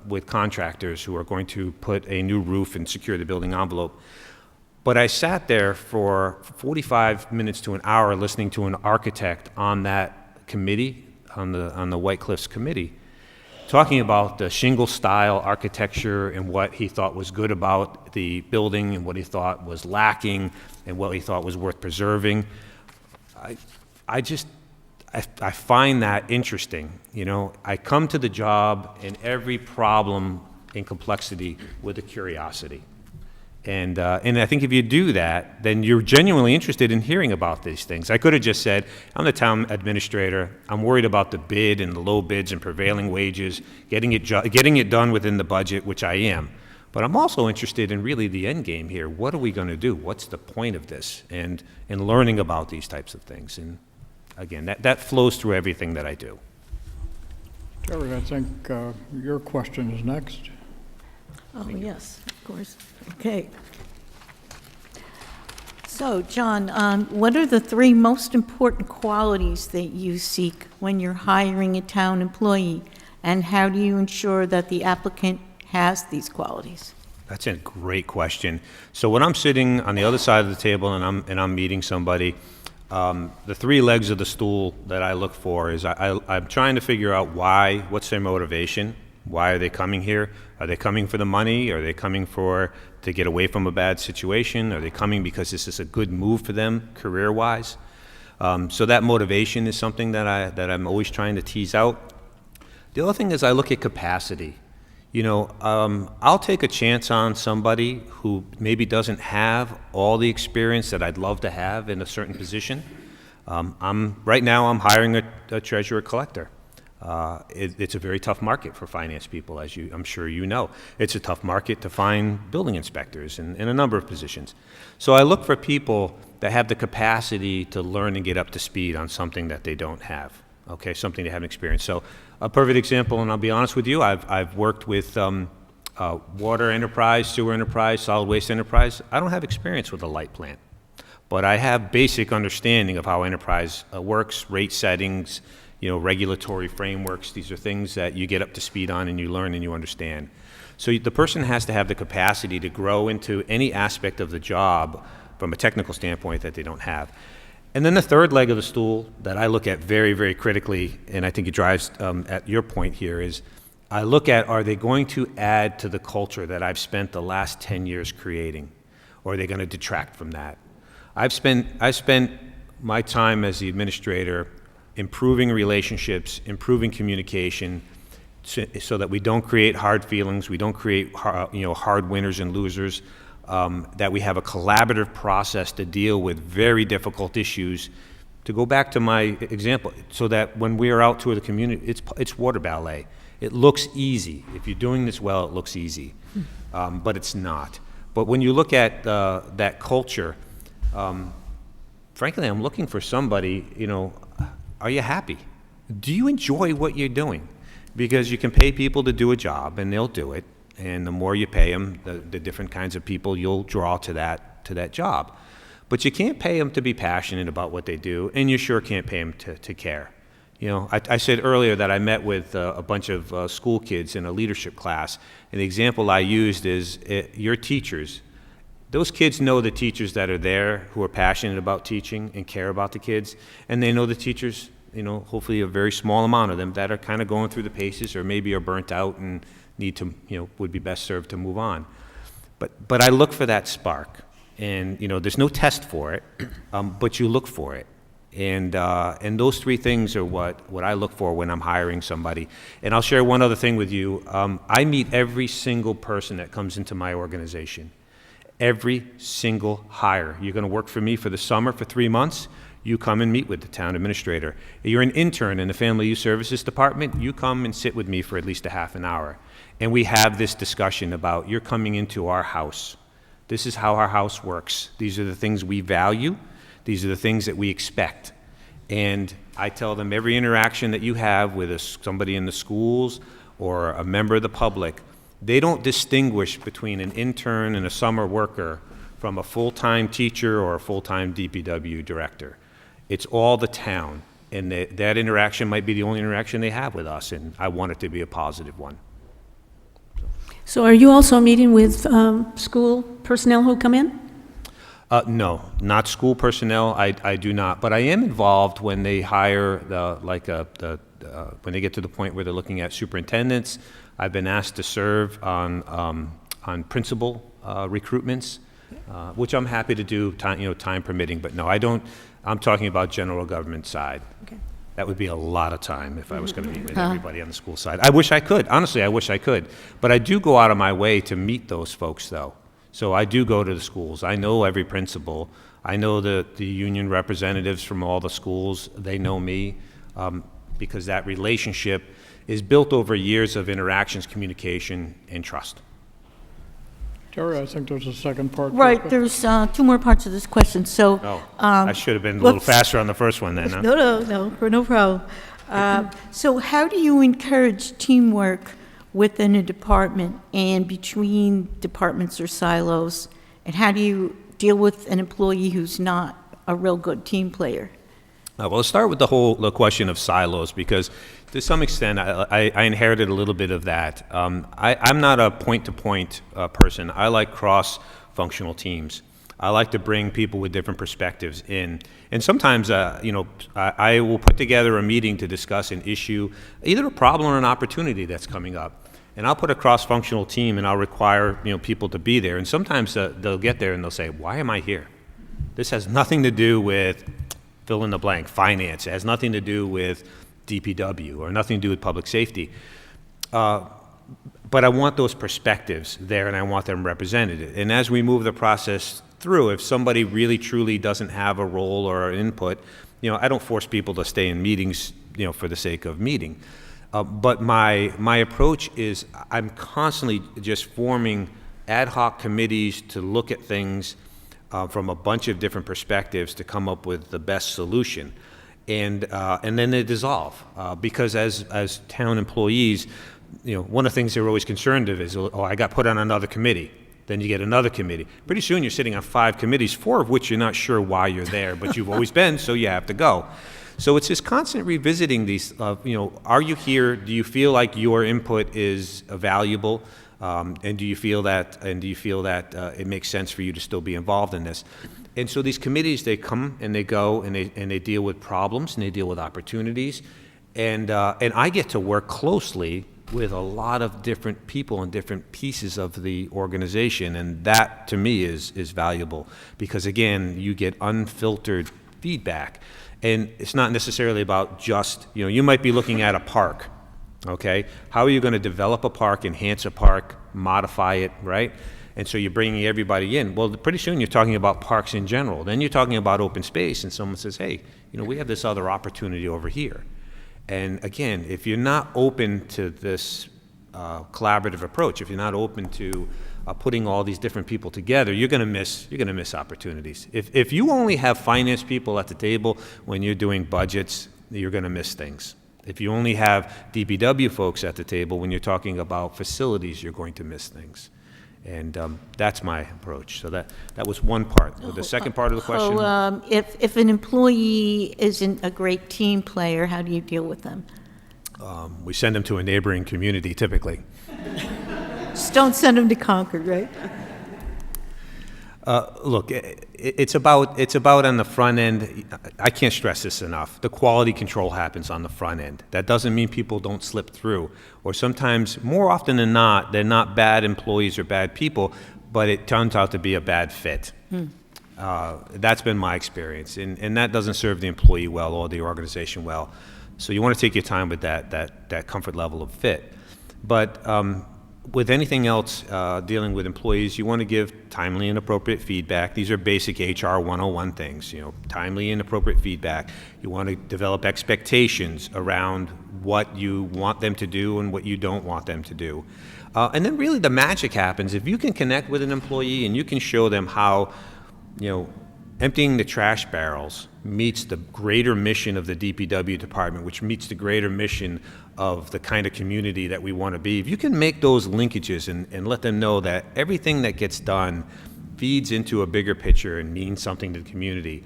with contractors who are going to put a new roof and secure the building envelope. But I sat there for 45 minutes to an hour listening to an architect on that committee, on the White Cliffs committee, talking about the shingle-style architecture and what he thought was good about the building and what he thought was lacking and what he thought was worth preserving. I find that interesting. You know, I come to the job and every problem and complexity with a curiosity. And I think if you do that, then you're genuinely interested in hearing about these things. I could have just said, I'm the town administrator. I'm worried about the bid and the low bids and prevailing wages, getting it done within the budget, which I am. But I'm also interested in really the end game here. What are we going to do? What's the point of this? And learning about these types of things. And again, that flows through everything that I do. Terry, I think your question is next. Oh, yes, of course. Okay. So, John, what are the 3 most important qualities that you seek when you're hiring a town employee, and how do you ensure that the applicant has these qualities? That's a great question. So when I'm sitting on the other side of the table and I'm meeting somebody, the 3 legs of the stool that I look for is I'm trying to figure out what's their motivation. Why are they coming here? Are they coming for the money? Are they coming to get away from a bad situation? Are they coming because this is a good move for them career-wise? So that motivation is something that I'm always trying to tease out. The other thing is I look at capacity. You know, I'll take a chance on somebody who maybe doesn't have all the experience that I'd love to have in a certain position. Right now I'm hiring a treasurer collector. It's a very tough market for finance people, as I'm sure you know. It's a tough market to find building inspectors in a number of positions. So I look for people that have the capacity to learn and get up to speed on something that they don't have, okay, something they haven't experienced. So a perfect example, and I'll be honest with you, I've worked with water enterprise, sewer enterprise, solid waste enterprise. I don't have experience with a light plant, but I have basic understanding of how enterprise works, rate settings, regulatory frameworks. These are things that you get up to speed on and you learn and you understand. So the person has to have the capacity to grow into any aspect of the job from a technical standpoint that they don't have. And then the third leg of the stool that I look at very, very critically, and I think it drives at your point here, is I look at, are they going to add to the culture that I've spent the last 10 years creating, or are they going to detract from that? I spent my time as the administrator improving relationships, improving communication, so that we don't create hard feelings, we don't create hard winners and losers, that we have a collaborative process to deal with very difficult issues. To go back to my example, so that when we are out to the community, it's water ballet. It looks easy. If you're doing this well, it looks easy, but it's not. But when you look at that culture, frankly, I'm looking for somebody, are you happy? Do you enjoy what you're doing? Because you can pay people to do a job, and they'll do it. And the more you pay them, the different kinds of people you'll draw to that job. But you can't pay them to be passionate about what they do, and you sure can't pay them to care. I said earlier that I met with a bunch of school kids in a leadership class, and the example I used is your teachers. Those kids know the teachers that are there who are passionate about teaching and care about the kids, and they know the teachers, hopefully a very small amount of them, that are kind of going through the paces or maybe are burnt out and need to, would be best served to move on. But I look for that spark, and there's no test for it, but you look for it. And those 3 things are what I look for when I'm hiring somebody. And I'll share one other thing with you. I meet every single person that comes into my organization. Every single hire. You're going to work for me for the summer for 3 months, you come and meet with the town administrator. You're an intern in the Family Youth Services Department, you come and sit with me for at least a half an hour. And we have this discussion about, you're coming into our house. This is how our house works. These are the things we value. These are the things that we expect. And I tell them every interaction that you have with somebody in the schools or a member of the public, they don't distinguish between an intern and a summer worker from a full-time teacher or a full-time DPW director. It's all the town, and that interaction might be the only interaction they have with us, and I want it to be a positive one. So are you also meeting with school personnel who come in? No, not school personnel. I do not, but I am involved when they hire when they get to the point where they're looking at superintendents. I've been asked to serve on principal recruitments, which I'm happy to do, time permitting. But no, I don't. I'm talking about general government side. Okay. That would be a lot of time if I was going to meet with everybody on the school side. I wish I could. Honestly, I wish I could. But I do go out of my way to meet those folks, though. So I do go to the schools. I know every principal. I know the union representatives from all the schools. They know me because that relationship is built over years of interactions, communication, and trust. Terry, I think there's a second part. Right, there's two more parts of this question, so. Oh, I should have been a little whoops. faster on the first one then, huh? No problem. So how do you encourage teamwork within a department and between departments or silos? And how do you deal with an employee who's not a real good team player? Well, let's start with the question of silos, because to some extent I inherited a little bit of that. I'm not a point-to-point person. I like cross-functional teams. I like to bring people with different perspectives in. And sometimes, I will put together a meeting to discuss an issue, either a problem or an opportunity that's coming up. And I'll put a cross-functional team and I'll require, people to be there. And sometimes they'll get there and they'll say, why am I here? This has nothing to do with fill in the blank, finance. It has nothing to do with DPW or nothing to do with public safety. But I want those perspectives there and I want them represented. And as we move the process through, if somebody really truly doesn't have a role or an input, I don't force people to stay in meetings, for the sake of meeting. But my approach is I'm constantly just forming ad hoc committees to look at things from a bunch of different perspectives to come up with the best solution. And then they dissolve. Because as town employees, one of the things they're always concerned of is, I got put on another committee. Then you get another committee. Pretty soon you're sitting on 5 committees, 4 of which you're not sure why you're there, but you've always been, so you have to go. So it's this constant revisiting these, are you here? Do you feel like your input is valuable? And do you feel that it makes sense for you to still be involved in this? And so these committees, they come and they go and they deal with problems and they deal with opportunities. And I get to work closely with a lot of different people and different pieces of the organization, and that to me is valuable because again, you get unfiltered feedback, and it's not necessarily about just, you might be looking at a park, okay? How are you going to develop a park, enhance a park, modify it, right? And so you're bringing everybody in. Well, pretty soon you're talking about parks in general. Then you're talking about open space, and someone says, hey, we have this other opportunity over here. And again, if you're not open to this collaborative approach, if you're not open to putting all these different people together, you're going to miss opportunities. If you only have finance people at the table when you're doing budgets, you're going to miss things. If you only have DPW folks at the table when you're talking about facilities, you're going to miss things. And that's my approach. So that was one part. The second part of the question? So if an employee isn't a great team player, how do you deal with them? We send them to a neighboring community, typically. Just don't send them to Concord, right? Look, it's about on the front end. I can't stress this enough. The quality control happens on the front end. That doesn't mean people don't slip through. Or sometimes, more often than not, they're not bad employees or bad people, but it turns out to be a bad fit. That's been my experience, and that doesn't serve the employee well or the organization well. So you want to take your time with that comfort level of fit. But with anything else dealing with employees, you want to give timely and appropriate feedback. These are basic HR 101 things, timely and appropriate feedback. You want to develop expectations around what you want them to do and what you don't want them to do. And then really the magic happens. If you can connect with an employee and you can show them how, emptying the trash barrels meets the greater mission of the DPW department, which meets the greater mission of the kind of community that we want to be. If you can make those linkages and let them know that everything that gets done feeds into a bigger picture and means something to the community,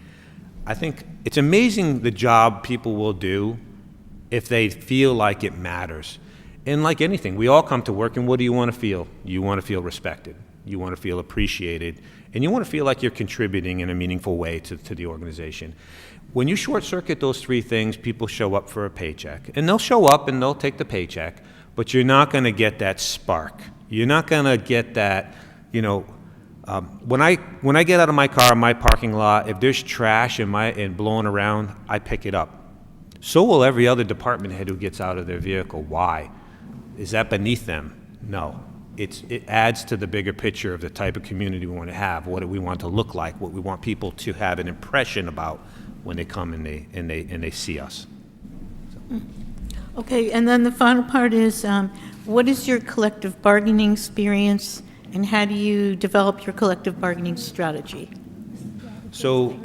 I think it's amazing the job people will do if they feel like it matters. And like anything, we all come to work, and what do you want to feel? You want to feel respected. You want to feel appreciated. And you want to feel like you're contributing in a meaningful way to the organization. When you short-circuit those three things, people show up for a paycheck. And they'll show up and they'll take the paycheck, but you're not going to get that spark. You're not going to get that, when I get out of my car in my parking lot, if there's trash and blowing around, I pick it up. So will every other department head who gets out of their vehicle. Why? Is that beneath them? No. It adds to the bigger picture of the type of community we want to have, what do we want to look like, what we want people to have an impression about when they come and they see us. Okay, and then the final part is, what is your collective bargaining experience, and how do you develop your collective bargaining strategy? So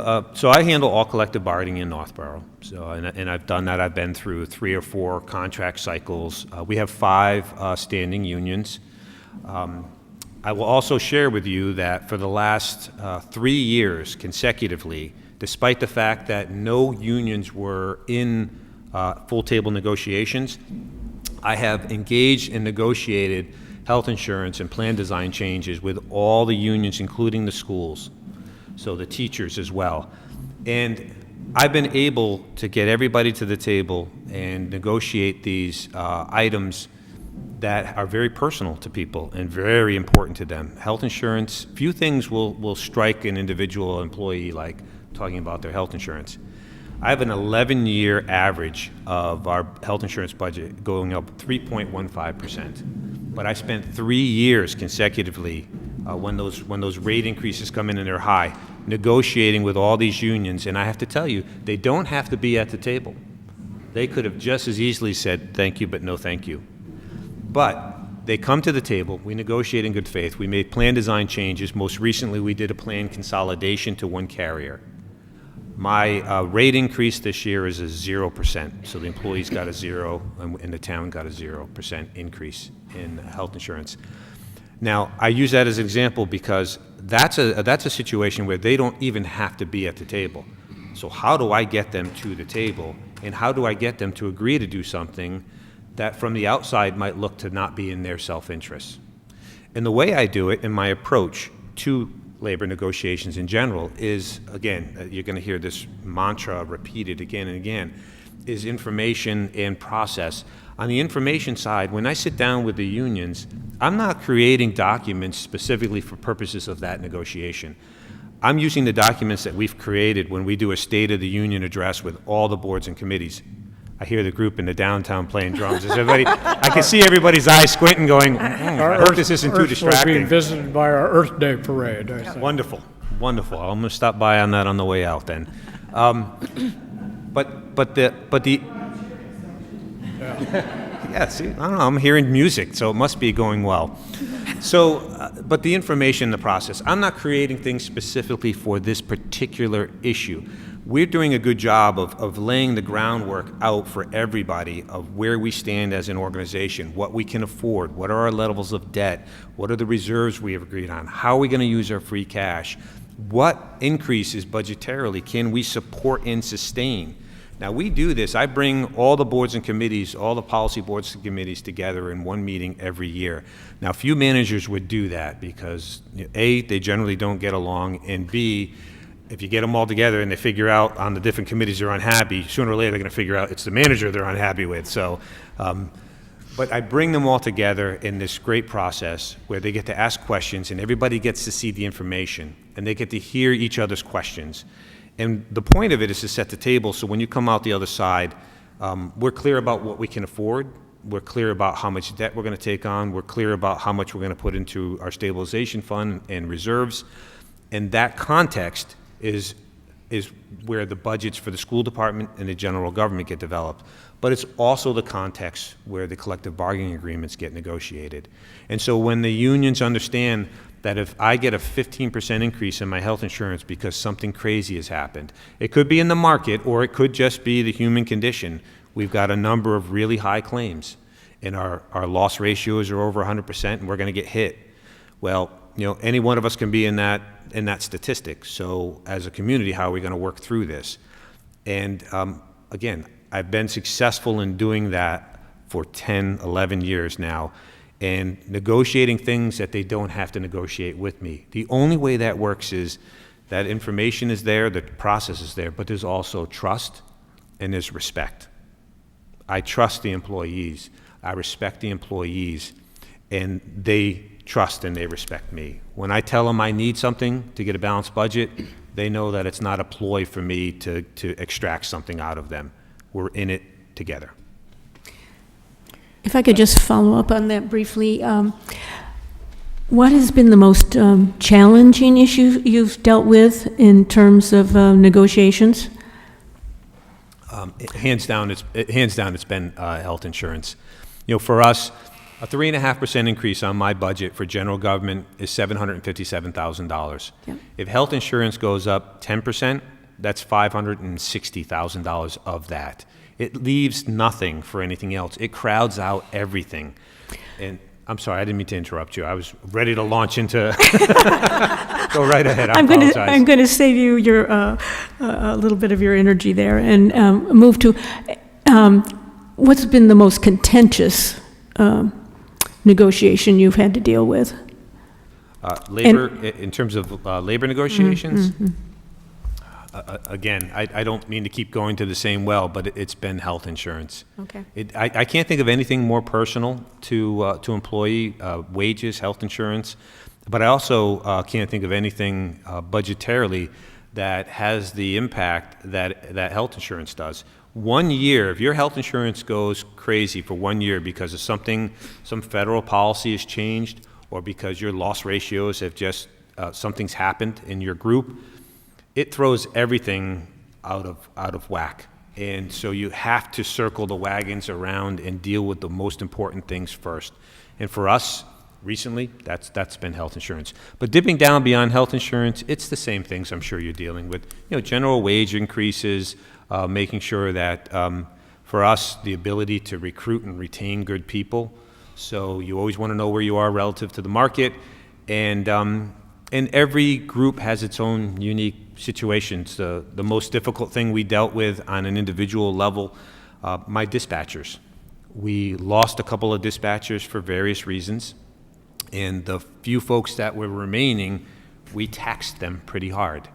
I handle all collective bargaining in Northborough. And I've done that. I've been through 3 or 4 contract cycles. We have 5 standing unions. I will also share with you that for the last 3 years consecutively, despite the fact that no unions were in full table negotiations, I have engaged and negotiated health insurance and plan design changes with all the unions, including the schools, so the teachers as well. And I've been able to get everybody to the table and negotiate these items that are very personal to people and very important to them. Health insurance, few things will strike an individual employee like talking about their health insurance. I have an 11-year average of our health insurance budget going up 3.15%. But I spent 3 years consecutively when those rate increases come in and they're high, negotiating with all these unions. And I have to tell you, they don't have to be at the table. They could have just as easily said, thank you, but no thank you. But they come to the table, we negotiate in good faith, we made plan design changes. Most recently, we did a plan consolidation to one carrier. My rate increase this year is a 0%, so the employees got a 0, and the town got a 0% increase in health insurance. Now, I use that as an example because that's a situation where they don't even have to be at the table. So how do I get them to the table, and how do I get them to agree to do something that from the outside might look to not be in their self-interest? And the way I do it, and my approach to labor negotiations in general is, again, you're going to hear this mantra repeated again and again, is information and process. On the information side, when I sit down with the unions, I'm not creating documents specifically for purposes of that negotiation. I'm using the documents that we've created when we do a State of the Union address with all the boards and committees. I hear the group in the downtown playing drums. Is everybody, I can see everybody's eyes squinting going, I hope this isn't too distracting. We're being visited by our Earth Day parade, I think. Wonderful, wonderful. I'm going to stop by on that on the way out then. But the yeah, see, I don't know, I'm hearing music, so it must be going well. So, but the information, the process, I'm not creating things specifically for this particular issue. We're doing a good job of laying the groundwork out for everybody of where we stand as an organization, what we can afford, what are our levels of debt, what are the reserves we have agreed on, how are we going to use our free cash, what increases budgetarily can we support and sustain. Now we do this, I bring all the boards and committees, all the policy boards and committees together in one meeting every year. Now few managers would do that because A, they generally don't get along, and B, if you get them all together and they figure out on the different committees they're unhappy, sooner or later they're going to figure out it's the manager they're unhappy with. So, but I bring them all together in this great process where they get to ask questions and everybody gets to see the information and they get to hear each other's questions. And the point of it is to set the table so when you come out the other side, we're clear about what we can afford. We're clear about how much debt we're going to take on. We're clear about how much we're going to put into our stabilization fund and reserves. And that context is is where the budgets for the school department and the general government get developed. But it's also the context where the collective bargaining agreements get negotiated. And so when the unions understand that if I get a 15% increase in my health insurance because something crazy has happened, it could be in the market or it could just be the human condition. We've got a number of really high claims and our loss ratios are over 100% and we're going to get hit. Well, any one of us can be in that statistic. So as a community, how are we going to work through this? And again, I've been successful in doing that for 10, 11 years now, and negotiating things that they don't have to negotiate with me. The only way that works is that information is there, the process is there, but there's also trust and there's respect. I trust the employees, I respect the employees, and they trust and they respect me. When I tell them I need something to get a balanced budget, they know that it's not a ploy for me to extract something out of them. We're in it together. If I could just follow up on that briefly, what has been the most challenging issue you've dealt with in terms of negotiations? Hands down, it's been health insurance. For us, a 3.5% increase on my budget for general government is $757,000. Yep. If health insurance goes up 10%, that's $560,000 of that. It leaves nothing for anything else. It crowds out everything. And I'm sorry, I didn't mean to interrupt you. I was ready to launch into. Go right ahead. I apologize. I'm going to save you your a little bit of your energy there and move to what's been the most contentious negotiation you've had to deal with? Labor, in terms of labor negotiations. Mm-hmm. Again, I don't mean to keep going to the same well, but it's been health insurance. Okay. I can't think of anything more personal to employee wages, health insurance, but I also can't think of anything budgetarily that has the impact that health insurance does. 1 year, if your health insurance goes crazy for 1 year because of some federal policy has changed, or because your loss ratios have just something's happened in your group, it throws everything out of whack. And so you have to circle the wagons around and deal with the most important things first. And for us, recently, that's been health insurance. But dipping down beyond health insurance, it's the same things I'm sure you're dealing with. General wage increases, making sure that for us, the ability to recruit and retain good people. So you always want to know where you are relative to the market. And every group has its own unique situations. The most difficult thing we dealt with on an individual level, my dispatchers. We lost a couple of dispatchers for various reasons, and the few folks that were remaining, we taxed them pretty hard.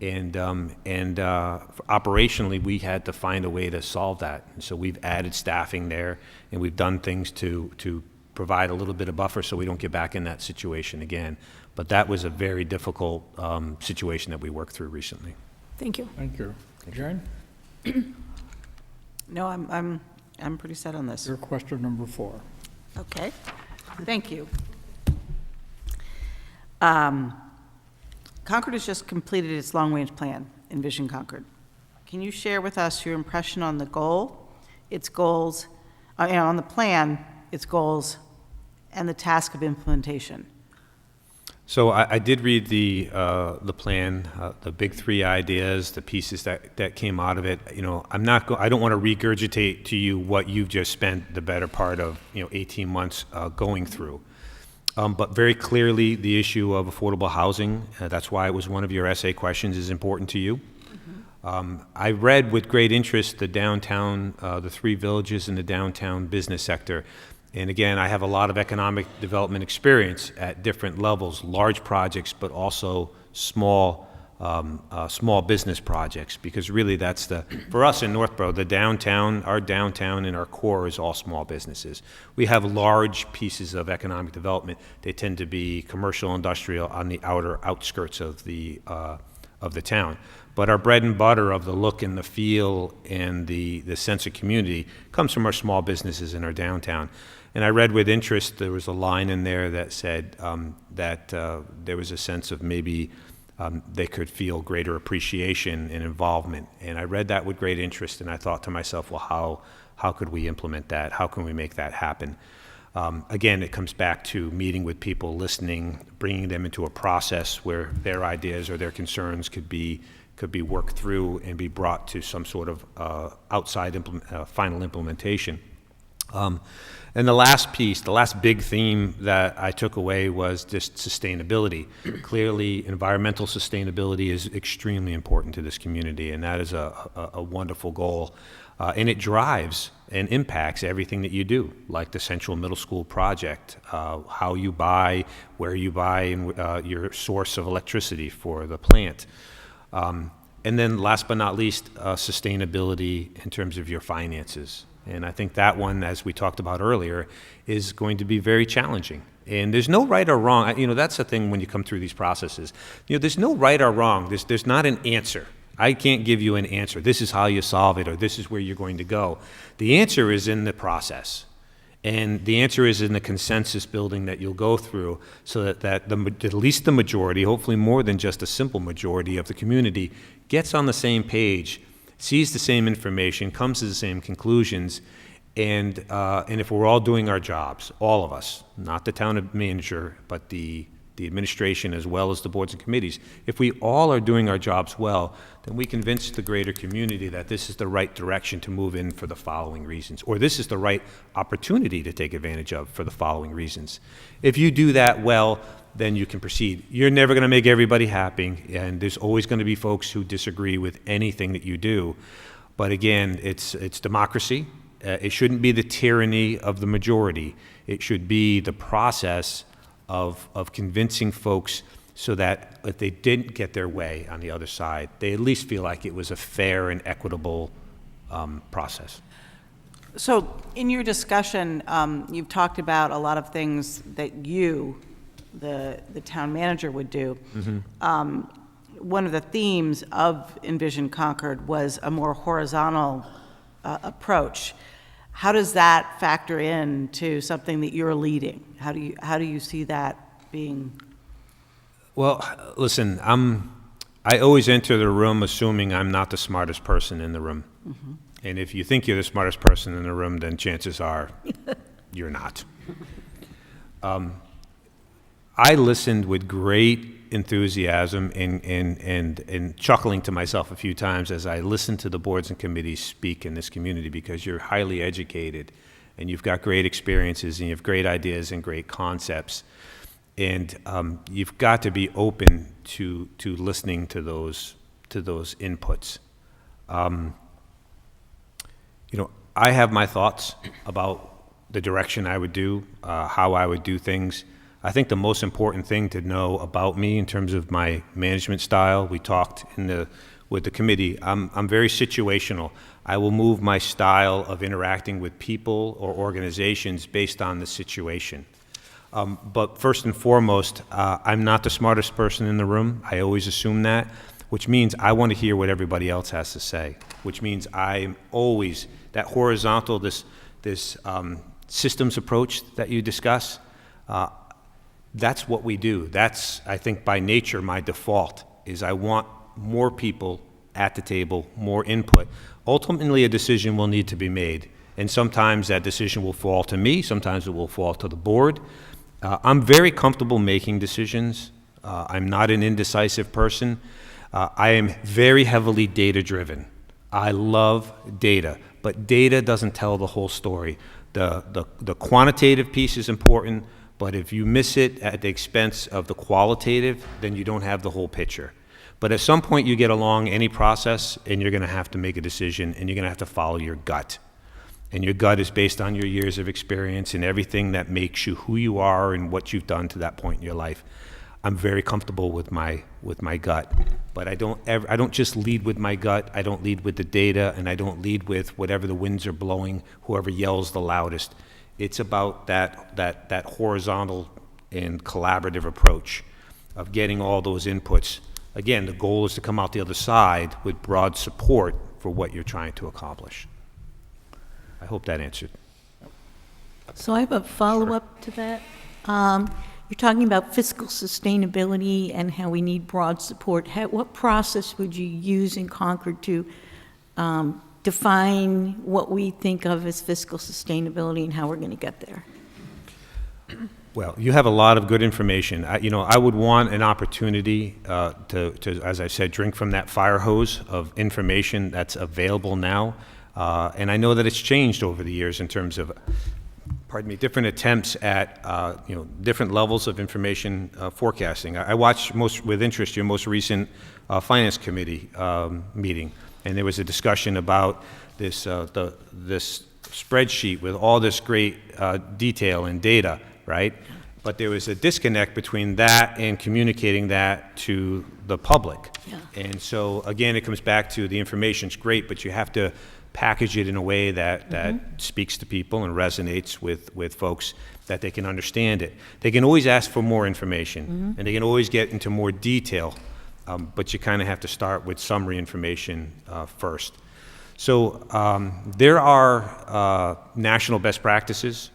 And operationally, we had to find a way to solve that. And so we've added staffing there, and we've done things to provide a little bit of buffer so we don't get back in that situation again. But that was a very difficult situation that we worked through recently. Thank you. Thank you. Jane? No, I'm pretty set on this. Your question number 4. Okay, thank you. Concord has just completed its long-range plan, Envision Concord. Can you share with us your impression on the goal, its goals, on the plan, its goals, and the task of implementation? So I did read the plan, the big 3 ideas, the pieces that came out of it. I don't want to regurgitate to you what you've just spent the better part of 18 months going through. But very clearly, the issue of affordable housing, that's why it was one of your essay questions, is important to you. Mm-hmm. I read with great interest the downtown, the 3 villages in the downtown business sector. And again, I have a lot of economic development experience at different levels, large projects, but also small business projects, because really that's for us in Northborough, our downtown and our core is all small businesses. We have large pieces of economic development. They tend to be commercial, industrial on the outer outskirts of the town. But our bread and butter of the look and the feel and the sense of community comes from our small businesses in our downtown. And I read with interest, there was a line in there that said that there was a sense of maybe they could feel greater appreciation and involvement. And I read that with great interest, and I thought to myself, well, how could we implement that? How can we make that happen? Again, it comes back to meeting with people, listening, bringing them into a process where their ideas or their concerns could be worked through and be brought to some sort of outside final implementation. And the last piece, the last big theme that I took away was just sustainability. Clearly, environmental sustainability is extremely important to this community, and that is a wonderful goal. And it drives and impacts everything that you do, like the Central Middle School project, how you buy, where you buy, and your source of electricity for the plant. And then last but not least, sustainability in terms of your finances. And I think that one, as we talked about earlier, is going to be very challenging. And there's no right or wrong. That's the thing when you come through these processes. There's no right or wrong. There's not an answer. I can't give you an answer. This is how you solve it, or this is where you're going to go. The answer is in the process. And the answer is in the consensus building that you'll go through so that at least the majority, hopefully more than just a simple majority of the community, gets on the same page, sees the same information, comes to the same conclusions, and if we're all doing our jobs, all of us, not the town manager, but the administration as well as the boards and committees, if we all are doing our jobs well, then we convince the greater community that this is the right direction to move in for the following reasons, or this is the right opportunity to take advantage of for the following reasons. If you do that well, then you can proceed. You're never going to make everybody happy, and there's always going to be folks who disagree with anything that you do. But again, it's democracy. It shouldn't be the tyranny of the majority. It should be the process of convincing folks so that if they didn't get their way on the other side, they at least feel like it was a fair and equitable process. So in your discussion, you've talked about a lot of things that you, the town manager, would do. Mm-hmm. One of the themes of Envision Concord was a more horizontal approach. How does that factor in to something that you're leading? How do you see that being? Well, listen, I always enter the room assuming I'm not the smartest person in the room. Mm-hmm. And if you think you're the smartest person in the room, then chances are you're not. I listened with great enthusiasm and chuckling to myself a few times as I listened to the boards and committees speak in this community, because you're highly educated and you've got great experiences and you have great ideas and great concepts. And you've got to be open to listening to those inputs. I have my thoughts about the direction I would do, how I would do things. I think the most important thing to know about me in terms of my management style, we talked with the committee, I'm very situational. I will move my style of interacting with people or organizations based on the situation. But first and foremost, I'm not the smartest person in the room. I always assume that, which means I want to hear what everybody else has to say, which means I'm always, that horizontal, this systems approach that you discuss, that's what we do. That's, I think, by nature, my default, is I want more people at the table, more input. Ultimately, a decision will need to be made, and sometimes that decision will fall to me, sometimes it will fall to the board. I'm very comfortable making decisions. I'm not an indecisive person. I am very heavily data-driven. I love data, but data doesn't tell the whole story. The quantitative piece is important, but if you miss it at the expense of the qualitative, then you don't have the whole picture. But at some point you get along any process and you're going to have to make a decision, and you're going to have to follow your gut. And your gut is based on your years of experience and everything that makes you who you are and what you've done to that point in your life. I'm very comfortable with my gut, but I don't just lead with my gut. I don't lead with the data, and I don't lead with whatever the winds are blowing, whoever yells the loudest. It's about that horizontal and collaborative approach of getting all those inputs. Again, the goal is to come out the other side with broad support for what you're trying to accomplish. I hope that answered. So I have a follow-up to that. you're talking about fiscal sustainability and how we need broad support. What process would you use in Concord to define what we think of as fiscal sustainability and how we're going to get there? Well, you have a lot of good information. I would want an opportunity to, as I said, drink from that fire hose of information that's available now. And I know that it's changed over the years in terms of, different attempts at, different levels of information forecasting. I watched with interest your most recent Finance Committee meeting, and there was a discussion about this spreadsheet with all this great detail and data, right? But there was a disconnect between that and communicating that to the public. Yeah. And so, again, it comes back to the information's great, but you have to package it in a way that speaks to people and resonates with folks, that they can understand it. They can always ask for more information, and they can always get into more detail, but you kind of have to start with summary information first. So there are national best practices.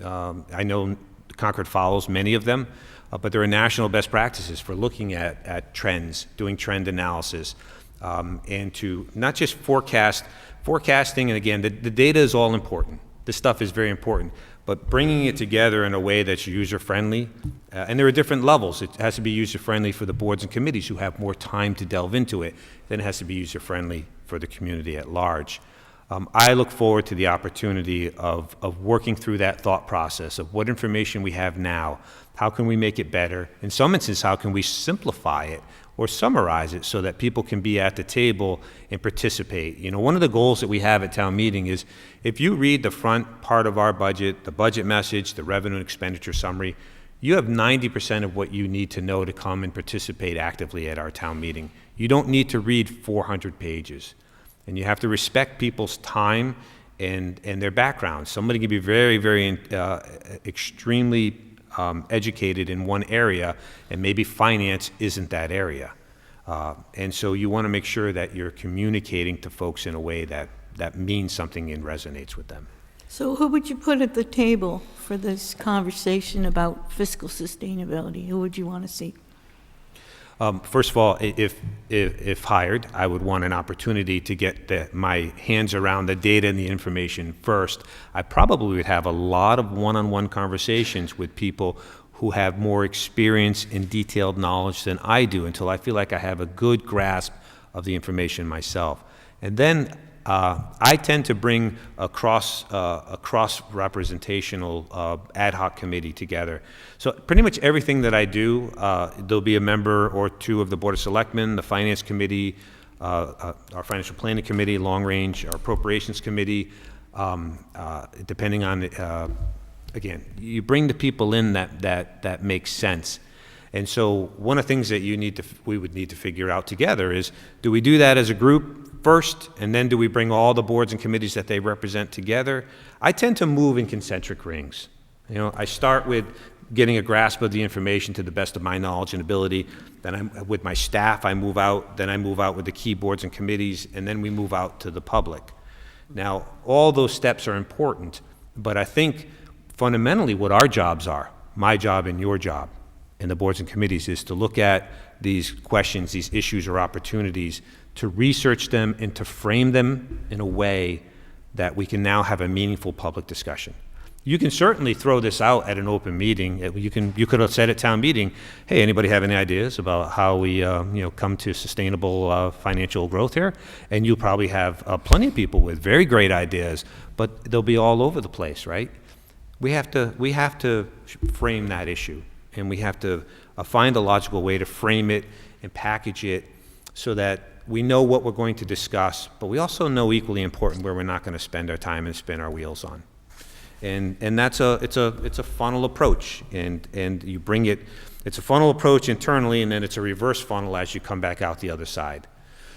I know Concord follows many of them, but there are national best practices for looking at trends, doing trend analysis, and to not just forecasting, and again, the data is all important. This stuff is very important, but bringing it together in a way that's user-friendly, and there are different levels. It has to be user-friendly for the boards and committees who have more time to delve into it. Then it has to be user-friendly for the community at large. I look forward to the opportunity of working through that thought process of what information we have now, how can we make it better? In some instances, how can we simplify it or summarize it so that people can be at the table and participate? One of the goals that we have at town meeting is, if you read the front part of our budget, the budget message, the revenue and expenditure summary, you have 90% of what you need to know to come and participate actively at our town meeting. You don't need to read 400 pages. And you have to respect people's time and their background. Somebody can be very, very extremely educated in one area, and maybe finance isn't that area. And so you want to make sure that you're communicating to folks in a way that means something and resonates with them. So who would you put at the table for this conversation about fiscal sustainability? Who would you want to see? First of all, if hired, I would want an opportunity to get my hands around the data and the information first. I probably would have a lot of one-on-one conversations with people who have more experience and detailed knowledge than I do, until I feel like I have a good grasp of the information myself. And then I tend to bring a cross-representational ad hoc committee together. So pretty much everything that I do, there'll be a member or two of the Board of Selectmen, the Finance Committee, our Financial Planning Committee, Long Range, our Appropriations Committee, depending on, again, you bring the people in that makes sense. And so one of the things that we would need to figure out together is, do we do that as a group first, and then do we bring all the boards and committees that they represent together? I tend to move in concentric rings. I start with getting a grasp of the information to the best of my knowledge and ability. Then with my staff, I move out. Then I move out with the key boards and committees, and then we move out to the public. Now, all those steps are important, but I think fundamentally what our jobs are, my job and your job, and the boards and committees, is to look at these questions, these issues or opportunities, to research them and to frame them in a way that we can now have a meaningful public discussion. You can certainly throw this out at an open meeting. You could have said at town meeting, hey, anybody have any ideas about how we come to sustainable financial growth here? And you'll probably have plenty of people with very great ideas, but they'll be all over the place, right? We have to frame that issue, and we have to find a logical way to frame it and package it so that we know what we're going to discuss, but we also know, equally important, where we're not going to spend our time and spin our wheels on. And it's a funnel approach, and you bring it. It's a funnel approach internally, and then it's a reverse funnel as you come back out the other side.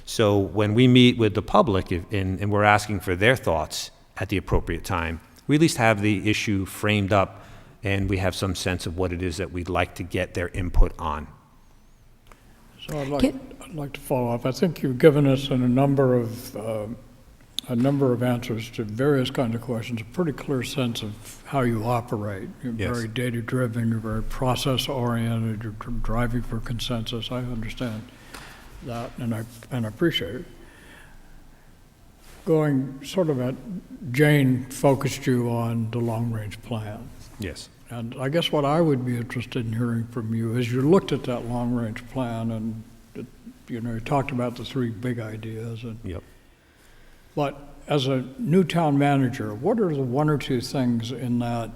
So when we meet with the public and we're asking for their thoughts at the appropriate time, we at least have the issue framed up, and we have some sense of what it is that we'd like to get their input on. So I'd like to follow up. I think you've given us a number of a number of answers to various kinds of questions, a pretty clear sense of how you operate. You're Yes. very data-driven, you're very process-oriented, you're driving for consensus. I understand that, and I appreciate it. Going sort of at, Jane focused you on the long-range plan. Yes. And I guess what I would be interested in hearing from you is you looked at that long-range plan and, you talked about the three big ideas. Yep. But as a new town manager, what are the one or two things in that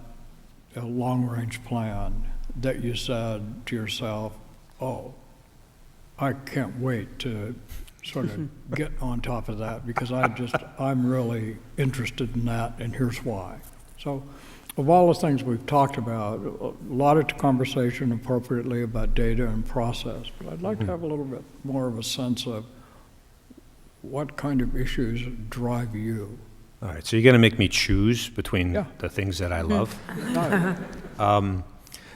long-range plan that you said to yourself, oh, I can't wait to sort of get on top of that because I'm really interested in that and here's why. So of all the things we've talked about, a lot of conversation appropriately about data and process, but I'd like to have a little bit more of a sense of what kind of issues drive you. All right, so you're going to make me choose between Yeah. the things that I love? No,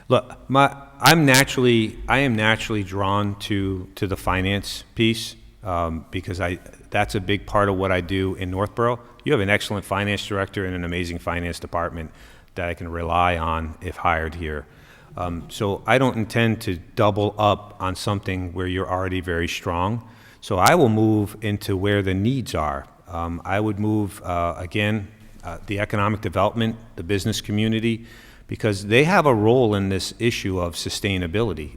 Look, I am naturally drawn to the finance piece because that's a big part of what I do in Northborough. You have an excellent finance director and an amazing finance department that I can rely on if hired here. So I don't intend to double up on something where you're already very strong. So I will move into where the needs are. I would move, the economic development, the business community, because they have a role in this issue of sustainability.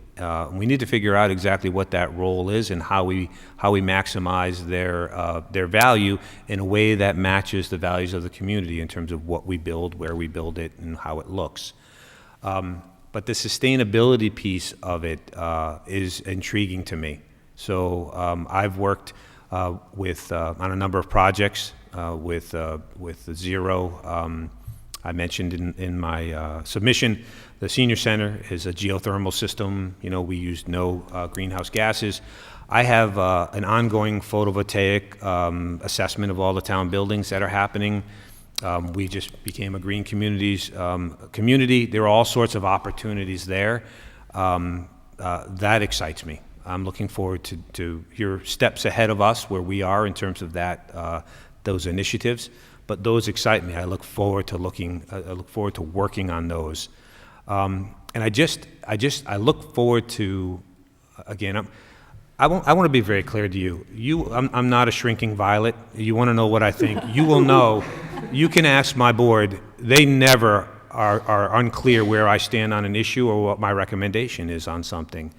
We need to figure out exactly what that role is and how we maximize their value in a way that matches the values of the community in terms of what we build, where we build it, and how it looks. But the sustainability piece of it is intriguing to me. So I've worked on a number of projects with the Zero. I mentioned in my submission, the senior center is a geothermal system. We use no greenhouse gases. I have an ongoing photovoltaic assessment of all the town buildings that are happening. We just became a green community. There are all sorts of opportunities there. That excites me. I'm looking forward to your steps ahead of us where we are in terms of those initiatives. But those excite me. I look forward to working on those. And I look forward to, again, I want to be very clear to you. I'm not a shrinking violet. You want to know what I think? You will know. You can ask my board. They never are unclear where I stand on an issue or what my recommendation is on something.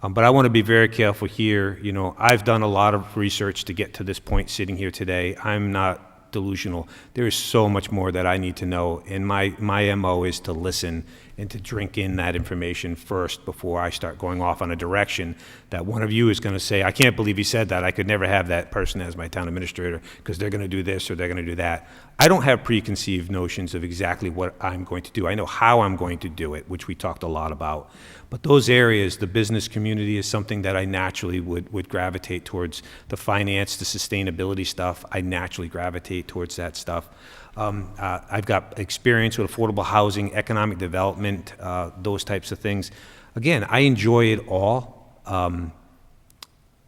But I want to be very careful here. I've done a lot of research to get to this point sitting here today. I'm not delusional. There is so much more that I need to know, and my MO is to listen and to drink in that information first before I start going off on a direction that one of you is going to say, I can't believe he said that. I could never have that person as my town administrator because they're going to do this or they're going to do that. I don't have preconceived notions of exactly what I'm going to do. I know how I'm going to do it, which we talked a lot about. But those areas, the business community is something that I naturally would gravitate towards. The finance, the sustainability stuff, I naturally gravitate towards that stuff. I've got experience with affordable housing, economic development, those types of things. Again, I enjoy it all. And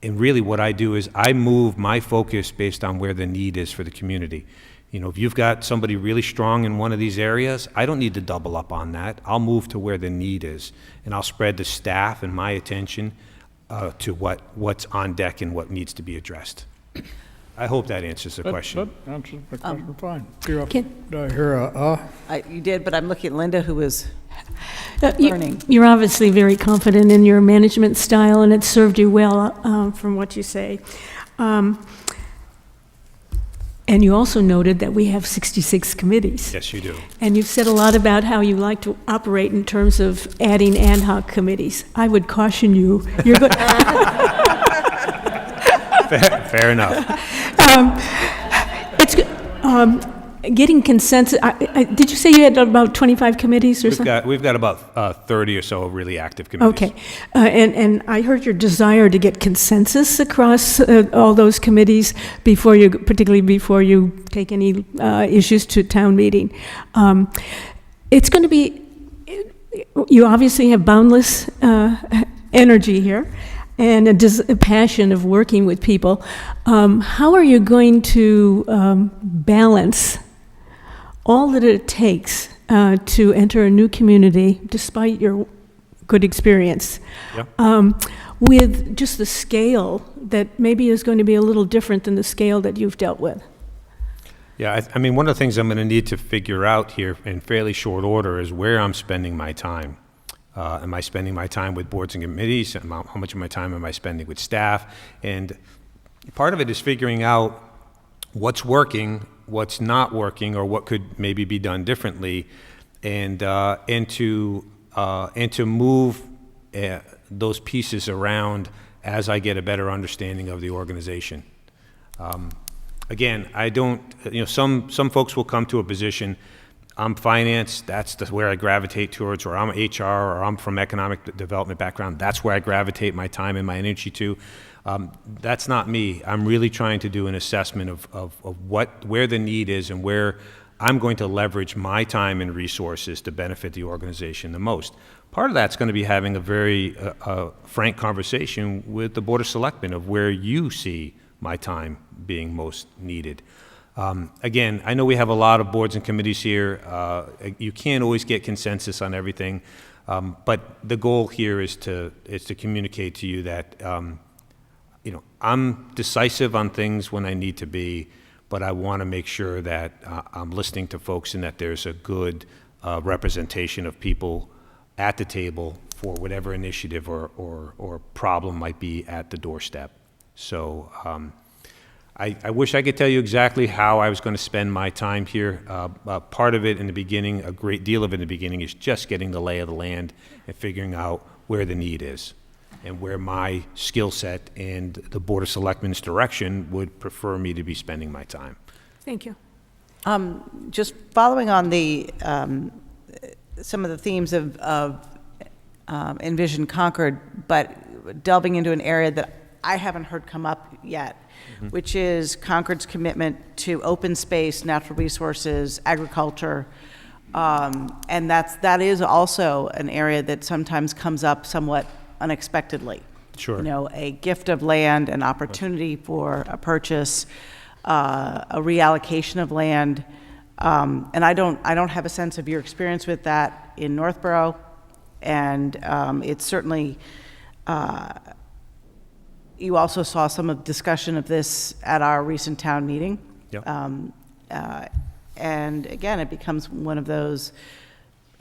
really what I do is I move my focus based on where the need is for the community. If you've got somebody really strong in one of these areas, I don't need to double up on that. I'll move to where the need is, and I'll spread the staff and my attention to what's on deck and what needs to be addressed. I hope that answers the question. That answers the question fine. Do I hear You did, but I'm looking at Linda, who is You- learning. You're obviously very confident in your management style, and it's served you well from what you say. And you also noted that we have 66 committees. Yes, you do. And you've said a lot about how you like to operate in terms of adding ad hoc committees. I would caution you, you're going Fair enough. getting consensus. Did you say you had about 25 committees or something? We've got about 30 or so really active committees. Okay. And I heard your desire to get consensus across all those committees particularly before you take any issues to town meeting. It's going to be, you obviously have boundless energy here. and a passion of working with people. How are you going to balance all that it takes to enter a new community, despite your good experience, with just the scale that maybe is going to be a little different than the scale that you've dealt with? Yeah, I mean, one of the things I'm going to need to figure out here in fairly short order is where I'm spending my time. Am I spending my time with boards and committees? How much of my time am I spending with staff? And part of it is figuring out what's working, what's not working, or what could maybe be done differently, and to move those pieces around as I get a better understanding of the organization. Again, I don't, some folks will come to a position, I'm finance, that's where I gravitate towards, or I'm HR, or I'm from economic development background, that's where I gravitate my time and my energy to. That's not me. I'm really trying to do an assessment of where the need is and where I'm going to leverage my time and resources to benefit the organization the most. Part of that's going to be having a very frank conversation with the Board of Selectmen of where you see my time being most needed. Again, I know we have a lot of boards and committees here. You can't always get consensus on everything, but the goal here is to communicate to you that I'm decisive on things when I need to be, but I want to make sure that I'm listening to folks and that there's a good representation of people at the table for whatever initiative or problem might be at the doorstep. So I wish I could tell you exactly how I was going to spend my time here. Part of it in the beginning, a great deal of it in the beginning, is just getting the lay of the land and figuring out where the need is and where my skill set and the Board of Selectmen's direction would prefer me to be spending my time. Thank you. Just following on the some of the themes of Envision Concord, but delving into an area that I haven't heard come up yet, which is Concord's commitment to open space, natural resources, agriculture, and that is also an area that sometimes comes up somewhat unexpectedly. Sure. A gift of land, an opportunity for a purchase, a reallocation of land, and I don't have a sense of your experience with that in Northborough, and it's certainly. You also saw some of discussion of this at our recent town meeting. Yep. And again, it becomes one of those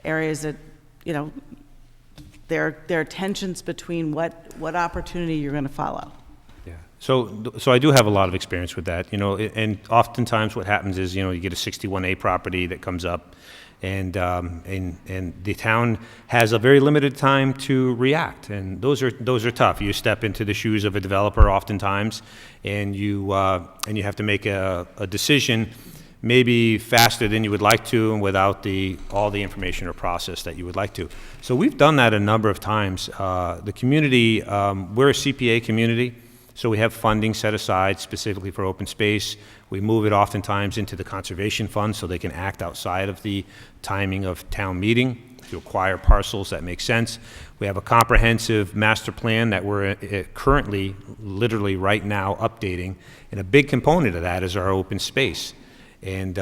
areas that, there are tensions between what opportunity you're going to follow. Yeah. So I do have a lot of experience with that, and oftentimes what happens is, you get a 61A property that comes up, and the town has a very limited time to react, and those are tough. You step into the shoes of a developer oftentimes, and you have to make a decision maybe faster than you would like to, and without all the information or process that you would like to. So we've done that a number of times. The community, we're a CPA community, so we have funding set aside specifically for open space. We move it oftentimes into the conservation fund so they can act outside of the timing of town meeting to acquire parcels that make sense. We have a comprehensive master plan that we're currently, literally right now, updating, and a big component of that is our open space. And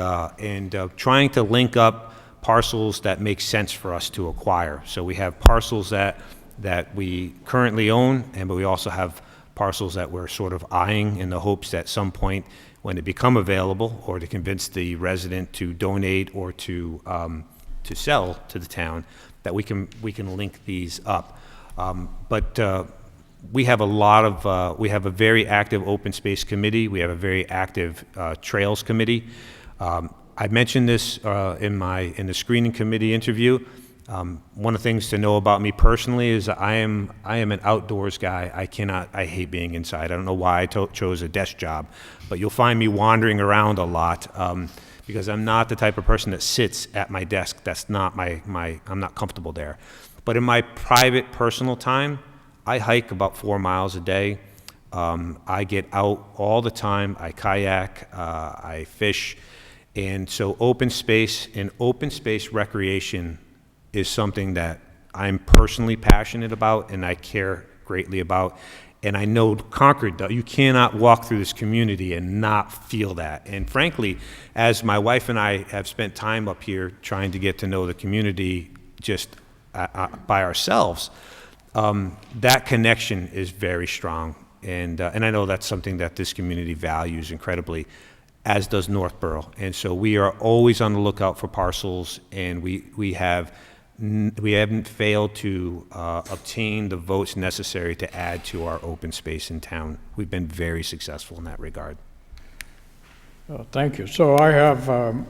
trying to link up parcels that make sense for us to acquire. So we have parcels that we currently own, but we also have parcels that we're sort of eyeing in the hopes that at some point when they become available, or to convince the resident to donate or to sell to the town, that we can link these up. But we have we have a very active open space committee. We have a very active trails committee. I mentioned this in the screening committee interview. One of the things to know about me personally is I am an outdoors guy. I hate being inside. I don't know why I chose a desk job, but you'll find me wandering around a lot because I'm not the type of person that sits at my desk. That's not I'm not comfortable there. But in my private, personal time, I hike about 4 miles a day. I get out all the time. I kayak, I fish. And so open space and open space recreation is something that I'm personally passionate about and I care greatly about. And I know Concord, you cannot walk through this community and not feel that. And frankly, as my wife and I have spent time up here trying to get to know the community just by ourselves, that connection is very strong. And I know that's something that this community values incredibly, as does Northborough. And so we are always on the lookout for parcels, and we haven't failed to obtain the votes necessary to add to our open space in town. We've been very successful in that regard. Thank you. So I have a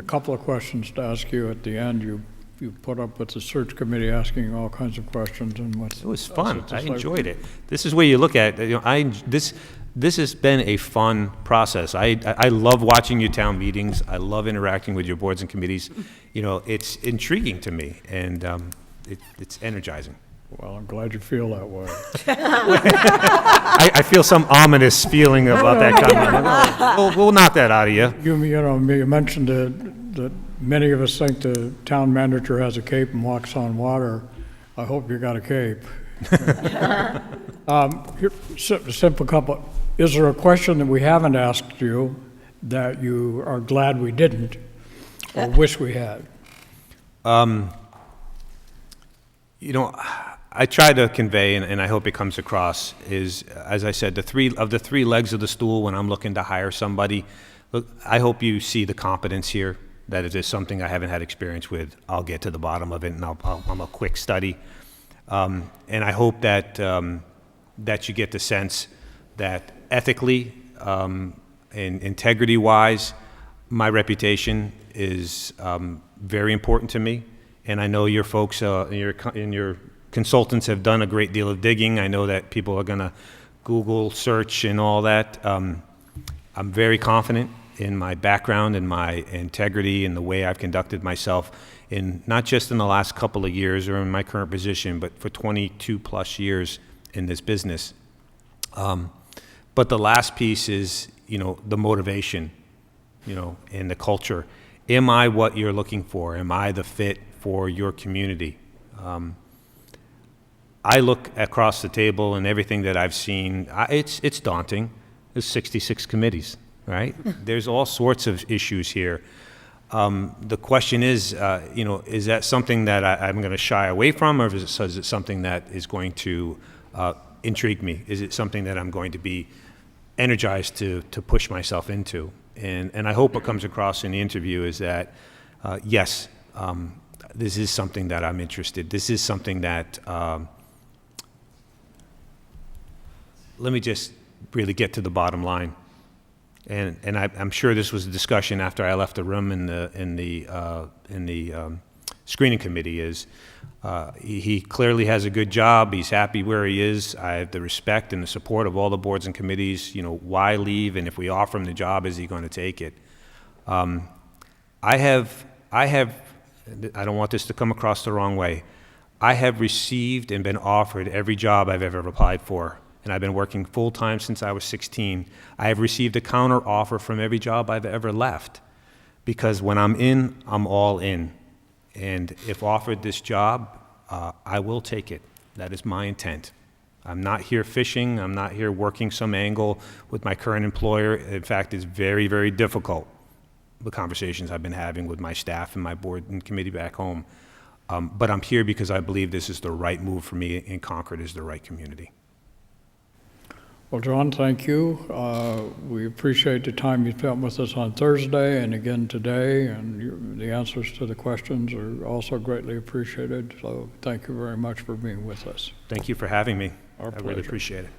couple of questions to ask you at the end. You put up with the search committee asking all kinds of questions and what. It was fun. I enjoyed it. This is where you look at, this has been a fun process. I love watching your town meetings. I love interacting with your boards and committees. It's intriguing to me, and it's energizing. Well, I'm glad you feel that way. I feel some ominous feeling about that comment. We'll knock that out of you. You mentioned that many of us think the town manager has a cape and walks on water. I hope you got a cape. Simple couple. Is there a question that we haven't asked you that you are glad we didn't or wish we had? I try to convey, and I hope it comes across, is, as I said, the three legs of the stool when I'm looking to hire somebody. Look, I hope you see the competence here, that it is something I haven't had experience with. I'll get to the bottom of it, and I'm a quick study. And I hope that you get the sense that ethically and integrity-wise, my reputation is very important to me. And I know your folks and your consultants have done a great deal of digging. I know that people are going to Google search and all that. I'm very confident in my background and my integrity and the way I've conducted myself, not just in the last couple of years or in my current position, but for 22 plus years in this business. But the last piece is, the motivation, and the culture. Am I what you're looking for? Am I the fit for your community? I look across the table and everything that I've seen, it's daunting. There's 66 committees, right? There's all sorts of issues here. The question is that something that I'm going to shy away from, or is it something that is going to intrigue me? Is it something that I'm going to be energized to push myself into? And I hope what comes across in the interview is that, yes, this is something that I'm interested. This is something that, let me just really get to the bottom line. And I'm sure this was a discussion after I left the room in the screening committee. He clearly has a good job. He's happy where he is. I have the respect and the support of all the boards and committees. Why leave? And if we offer him the job, is he going to take it? I don't want this to come across the wrong way. I have received and been offered every job I've ever applied for. And I've been working full-time since I was 16. I have received a counter offer from every job I've ever left, because when I'm in, I'm all in. And if offered this job, I will take it. That is my intent. I'm not here fishing. I'm not here working some angle with my current employer. In fact, it's very, very difficult, the conversations I've been having with my staff and my board and committee back home. But I'm here because I believe this is the right move for me, and Concord is the right community. Well, John, thank you. We appreciate the time you spent with us on Thursday and again today, and the answers to the questions are also greatly appreciated. So thank you very much for being with us. Thank you for having me. Our I pleasure. really appreciate it.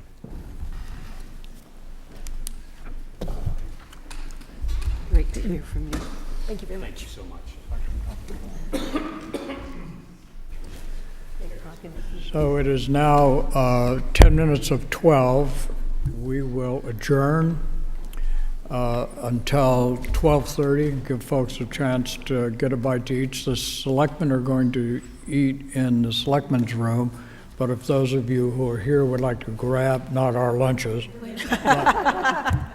Great to hear from you. Thank you very much. Thank you so much. So it is now 10 minutes of 12. We will adjourn until 12:30, give folks a chance to get a bite to eat. The selectmen are going to eat in the selectmen's room, but if those of you who are here would like to grab, not our lunches,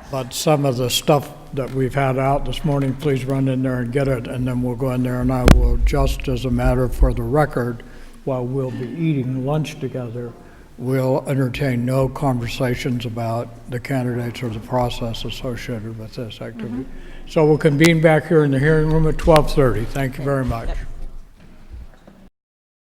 but some of the stuff that we've had out this morning, please run in there and get it, and then we'll go in there, and I will, just as a matter for the record, while we'll be eating lunch together, we'll entertain no conversations about the candidates or the process associated with this activity. So we'll convene back here in the hearing room at 12:30. Thank you very much.